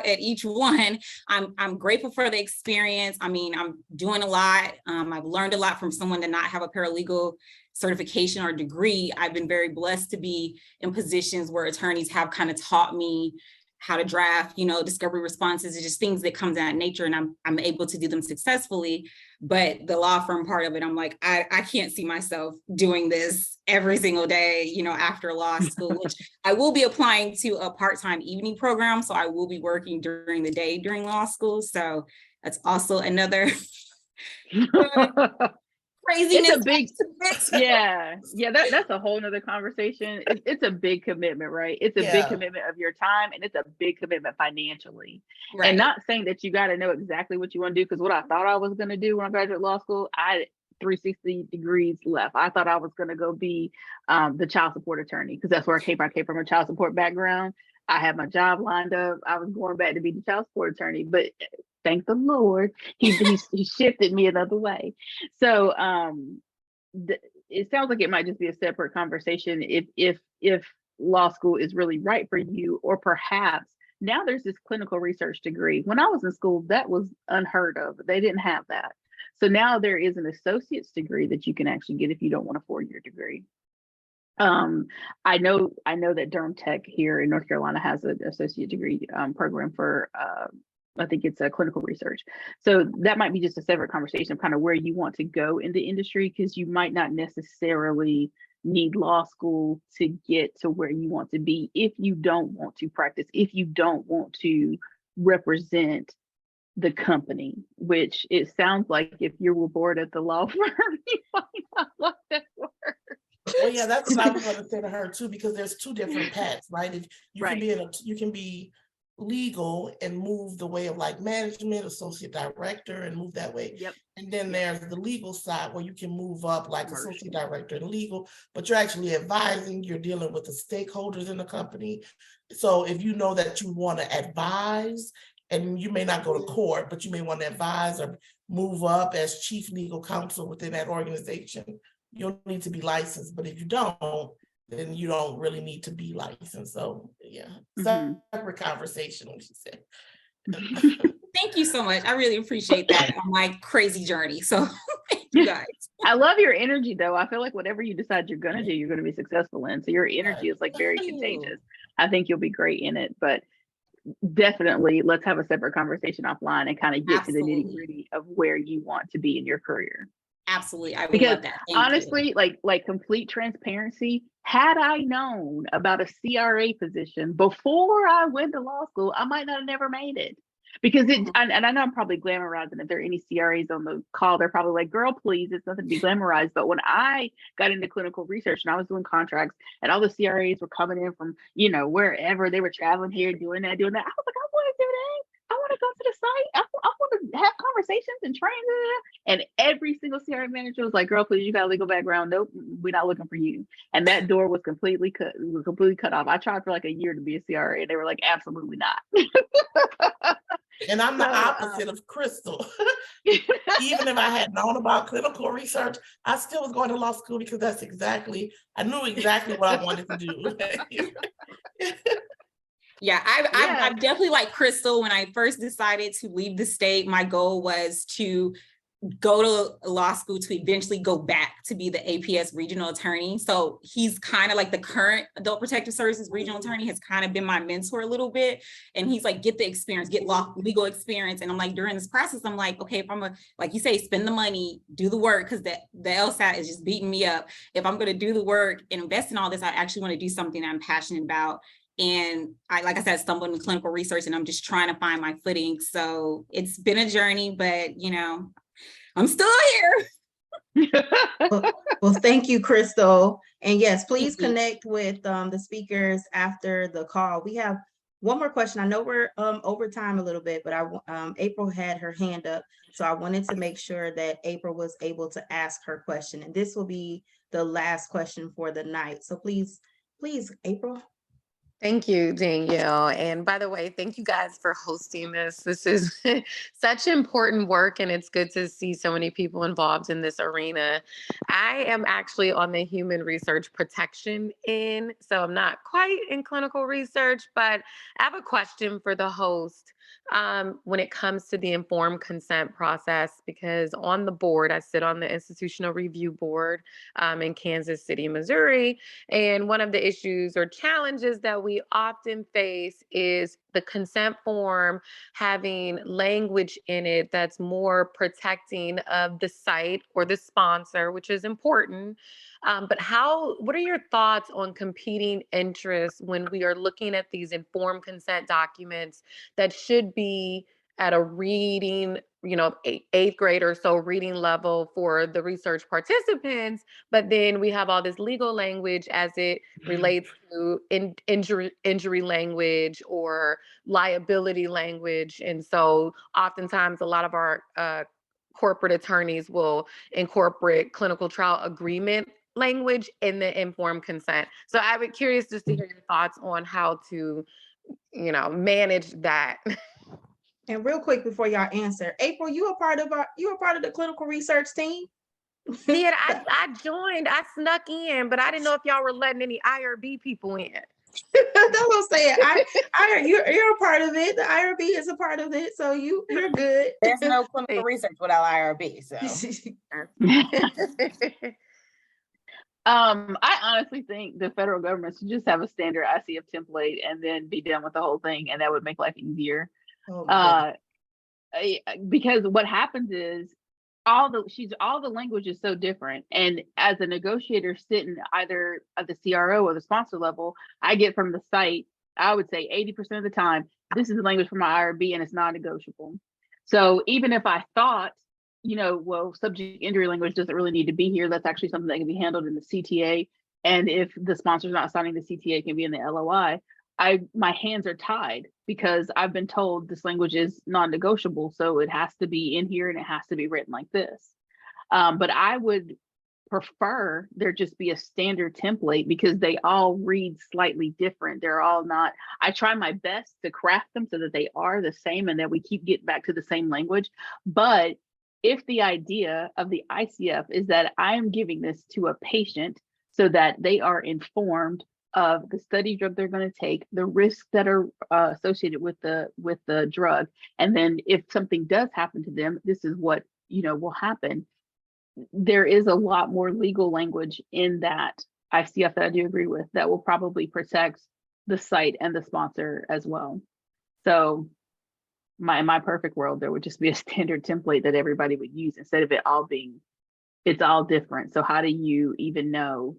at each one. I'm grateful for the experience. I mean, I'm doing a lot. I've learned a lot from someone to not have a paralegal certification or degree. I've been very blessed to be in positions where attorneys have kind of taught me how to draft, discovery responses, and just things that come to that nature, and I'm able to do them successfully. But the law firm part of it, I'm like, I can't see myself doing this every single day, after law school, which I will be applying to a part-time evening program. So I will be working during the day during law school. So that's also another craziness. It's a big, that's a whole nother conversation. It's a big commitment, right? It's a big commitment of your time, and it's a big commitment financially. Right. And not saying that you got to know exactly what you want to do, because what I thought I was going to do when I graduated law school, I 360 degrees left. I thought I was going to go be the child support attorney, because that's where I came. I came from a child support background. I had my job lined up. I was going back to be the child support attorney, but thank the Lord, he shifted me another way. So it sounds like it might just be a separate conversation if law school is really right for you, or perhaps now there's this clinical research degree. When I was in school, that was unheard of. They didn't have that. So now there is an associate's degree that you can actually get if you don't want a 4-year degree. I know that Durham Tech here in North Carolina has an associate degree program for I think it's a clinical research. So that might be just a separate conversation of kind of where you want to go in the industry, because you might not necessarily need law school to get to where you want to be if you don't want to practice, if you don't want to represent the company, which it sounds like if you were bored at the law firm, you might not like that word. Well, yeah, that's what I was going to say to her too, because there's two different paths, right? If you can be legal and move the way of like management, associate director, and move that way. Yep. And then there's the legal side where you can move up like associate director in legal, but you're actually advising, you're dealing with the stakeholders in the company. So if you know that you want to advise, and you may not go to court, but you may want to advise or move up as chief legal counsel within that organization, you'll need to be licensed. But if you don't, then you don't really need to be licensed. So separate conversation, what she said. Thank you so much. I really appreciate that on my crazy journey. So thank you guys. I love your energy though. I feel like whatever you decide you're going to do, you're going to be successful in. So your energy is like very contagious. I think you'll be great in it, but definitely let's have a separate conversation offline and kind of get to the nitty-gritty of where you want to be in your career. Absolutely. I would love that. Honestly, like complete transparency, had I known about a CRA position before I went to law school, I might not have never made it. Because and I know I'm probably glamorizing. If there are any CRAs on the call, they're probably like, girl, please, it's nothing to be glamorized. But when I got into clinical research and I was doing contracts and all the CRAs were coming in from, wherever they were traveling here, doing that, I was like, I want to do that. I want to go to the site. I want to have conversations and train. And every single CRA manager was like, girl, please, you got a legal background. Nope, we're not looking for you. And that door was completely cut off. I tried for like a year to be a CRA and they were like, absolutely not. And I'm the opposite of Crystal. Even if I had known about clinical research, I still was going to law school because I knew exactly what I wanted to do. Yeah, I'm definitely like Crystal. When I first decided to leave the state, my goal was to go to law school to eventually go back to be the APS regional attorney. So he's kind of like the current Adult Protective Services regional attorney has kind of been my mentor a little bit. And he's like, get the experience, get legal experience. And I'm like, during this process, I'm like, okay, if I'm like you say, spend the money, do the work, because the LSAT is just beating me up. If I'm going to do the work and invest in all this, I actually want to do something I'm passionate about. And like I said, stumbled into clinical research and I'm just trying to find my footing. So it's been a journey, but I'm still here. Well, thank you, Crystal. And yes, please connect with the speakers after the call. We have one more question. I know we're over time a little bit, but April had her hand up. So I wanted to make sure that April was able to ask her question. And this will be the last question for the night. So please, April. Thank you, Danielle. And by the way, thank you guys for hosting this. This is such important work, and it's good to see so many people involved in this arena. I am actually on the human research protection end, so I'm not quite in clinical research, but I have a question for the host. When it comes to the informed consent process, because on the board, I sit on the Institutional Review Board in Kansas City, Missouri. And one of the issues or challenges that we often face is the consent form having language in it that's more protecting of the site or the sponsor, which is important. But what are your thoughts on competing interests when we are looking at these informed consent documents that should be at a reading, eighth grade or so reading level for the research participants, but then we have all this legal language as it relates to injury language or liability language. And so oftentimes a lot of our corporate attorneys will incorporate clinical trial agreement language in the informed consent. So I would be curious just to hear your thoughts on how to, manage that. And real quick before y'all answer, April, you a part of the clinical research team? Did I joined, I snuck in, but I didn't know if y'all were letting any IRB people in. That's what I'm saying. You're a part of it. The IRB is a part of it, so you're good. There's no clinical research without IRB, so. I honestly think the federal government should just have a standard ICF template and then be done with the whole thing, and that would make life easier. Because what happens is all the language is so different, and as a negotiator sitting either at the CRO or the sponsor level, I get from the site, I would say 80% of the time, this is the language for my IRB and it's non-negotiable. So even if I thought, subject injury language doesn't really need to be here, that's actually something that can be handled in the CTA. And if the sponsor's not signing the CTA, it can be in the LOI. My hands are tied because I've been told this language is non-negotiable, so it has to be in here and it has to be written like this. But I would prefer there just be a standard template because they all read slightly different. They're all not. I try my best to craft them so that they are the same and that we keep getting back to the same language. But if the idea of the ICF is that I am giving this to a patient so that they are informed of the study drug they're going to take, the risks that are associated with the drug, and then if something does happen to them, this is what will happen. There is a lot more legal language in that ICF that I do agree with that will probably protect the site and the sponsor as well. So in my perfect world, there would just be a standard template that everybody would use instead of it all being, it's all different. So how do you even know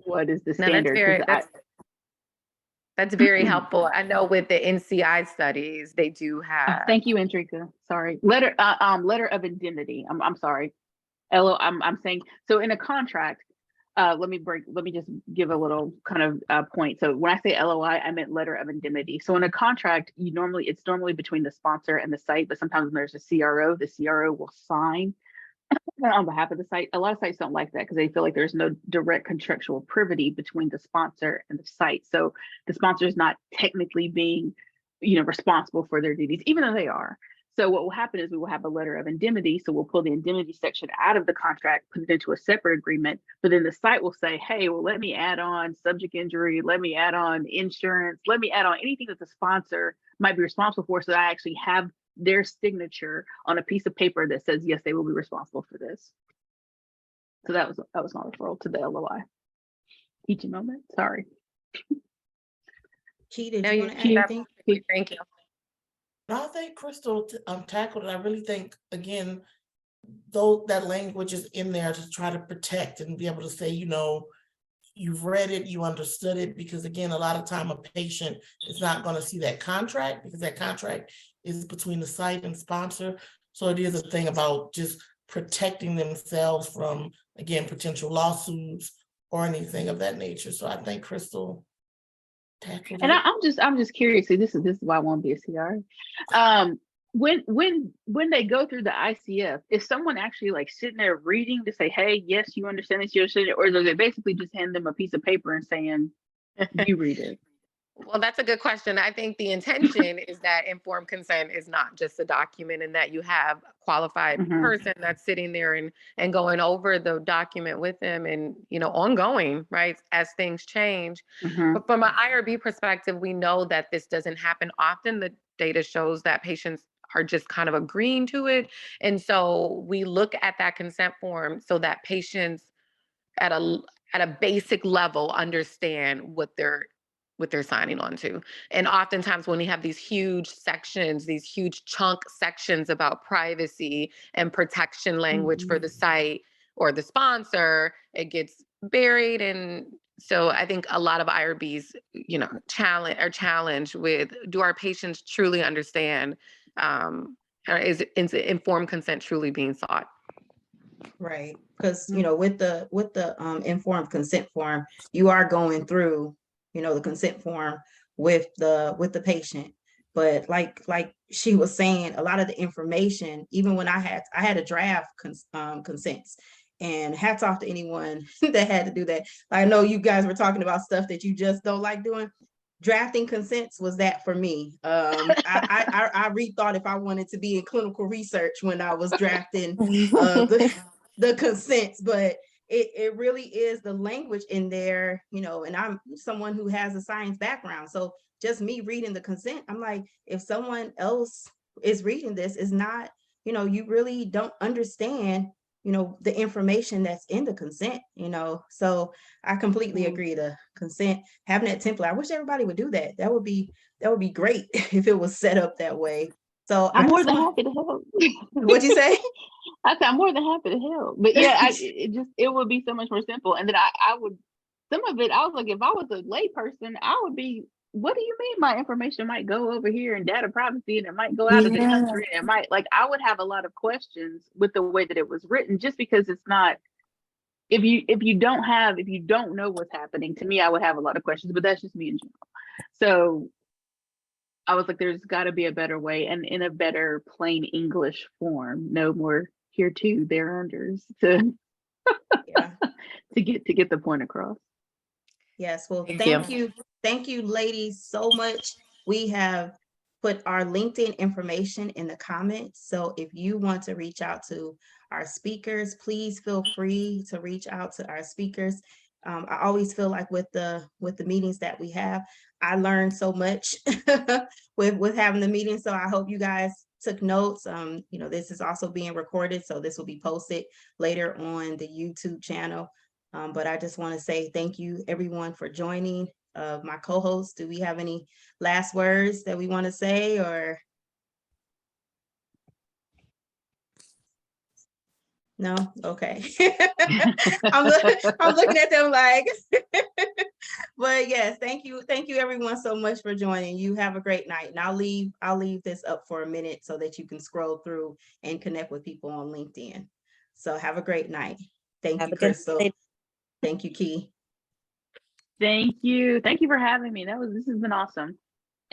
what is the standard? That's very helpful. I know with the NCI studies, they do have. Thank you, Andrika. Sorry. Letter of indemnity. I'm sorry. I'm saying, so in a contract, let me just give a little kind of point. So when I say LOI, I meant letter of indemnity. So in a contract, it's normally between the sponsor and the site, but sometimes when there's a CRO, the CRO will sign on behalf of the site. A lot of sites don't like that because they feel like there's no direct contractual privity between the sponsor and the site. So the sponsor is not technically being, responsible for their duties, even though they are. So what will happen is we will have a letter of indemnity. So we'll pull the indemnity section out of the contract, put it into a separate agreement, but then the site will say, hey, well, let me add on subject injury, let me add on insurance, let me add on anything that the sponsor might be responsible for, so that I actually have their signature on a piece of paper that says, yes, they will be responsible for this. So that was my referral to the LOI. Teaching moment, sorry. Key, did you want to add anything? Thank you. I think Crystal tackled it. I really think, again, though that language is in there to try to protect and be able to say, you've read it, you understood it, because again, a lot of time a patient is not going to see that contract because that contract is between the site and sponsor. So it is a thing about just protecting themselves from, again, potential lawsuits or anything of that nature. So I think Crystal tackled And it. I'm just curious. See, this is why I want to be a CR. When they go through the ICF, is someone actually like sitting there reading to say, hey, yes, you understand this, you understand it, or do they basically just hand them a piece of paper and saying, you read it? Well, that's a good question. I think the intention is that informed consent is not just a document, and that you have a qualified person that's sitting there and going over the document with them and, ongoing, right, as things change. But from an IRB perspective, we know that this doesn't happen often. The data shows that patients are just kind of agreeing to it. And so we look at that consent form so that patients at a basic level understand what they're signing on to. And oftentimes when we have these huge sections, these huge chunk sections about privacy and protection language for the site or the sponsor, it gets buried. And so I think a lot of IRBs, challenged with, do our patients truly understand, or is informed consent truly being sought? Right, because with the informed consent form, you are going through the consent form with the patient. But like she was saying, a lot of the information, even when I had a draft consents, and hats off to anyone that had to do that. I know you guys were talking about stuff that you just don't like doing. Drafting consents was that for me. I rethought if I wanted to be in clinical research when I was drafting the consents, but it really is the language in there, and I'm someone who has a science background. So just me reading the consent, I'm like, if someone else is reading this, is not, you really don't understand, the information that's in the consent, so I completely agree. The consent, having that template, I wish everybody would do that. That would be great if it was set up that way. So I'm more than happy to help. What'd you say? I said I'm more than happy to help. But yeah, it would be so much more simple. And then I would, some of it, I was like, if I was a lay person, I would be, what do you mean my information might go over here in data privacy and it might go out of the country? And it might, I would have a lot of questions with the way that it was written, just because it's not, if you don't know what's happening, to me, I would have a lot of questions, but that's just me in general. So I was like, there's got to be a better way, and in a better plain English form. No more here too, there unders to to get the point across. Yes, well, thank you, ladies, so much. We have put our LinkedIn information in the comments, so if you want to reach out to our speakers, please feel free to reach out to our speakers. I always feel like with the meetings that we have, I learned so much with having the meeting. So I hope you guys took notes. This is also being recorded, so this will be posted later on the YouTube channel. But I just want to say thank you, everyone, for joining. My co-host, do we have any last words that we want to say, or? No? Okay. I'm looking at them like, but But yes, thank you everyone so much for joining. You have a great night. And I'll leave this up for a minute so that you can scroll through and connect with people on LinkedIn. So have a great night. Thank Have you, a good Crystal. night. Thank you, Key. Thank you for having me. This has been awesome.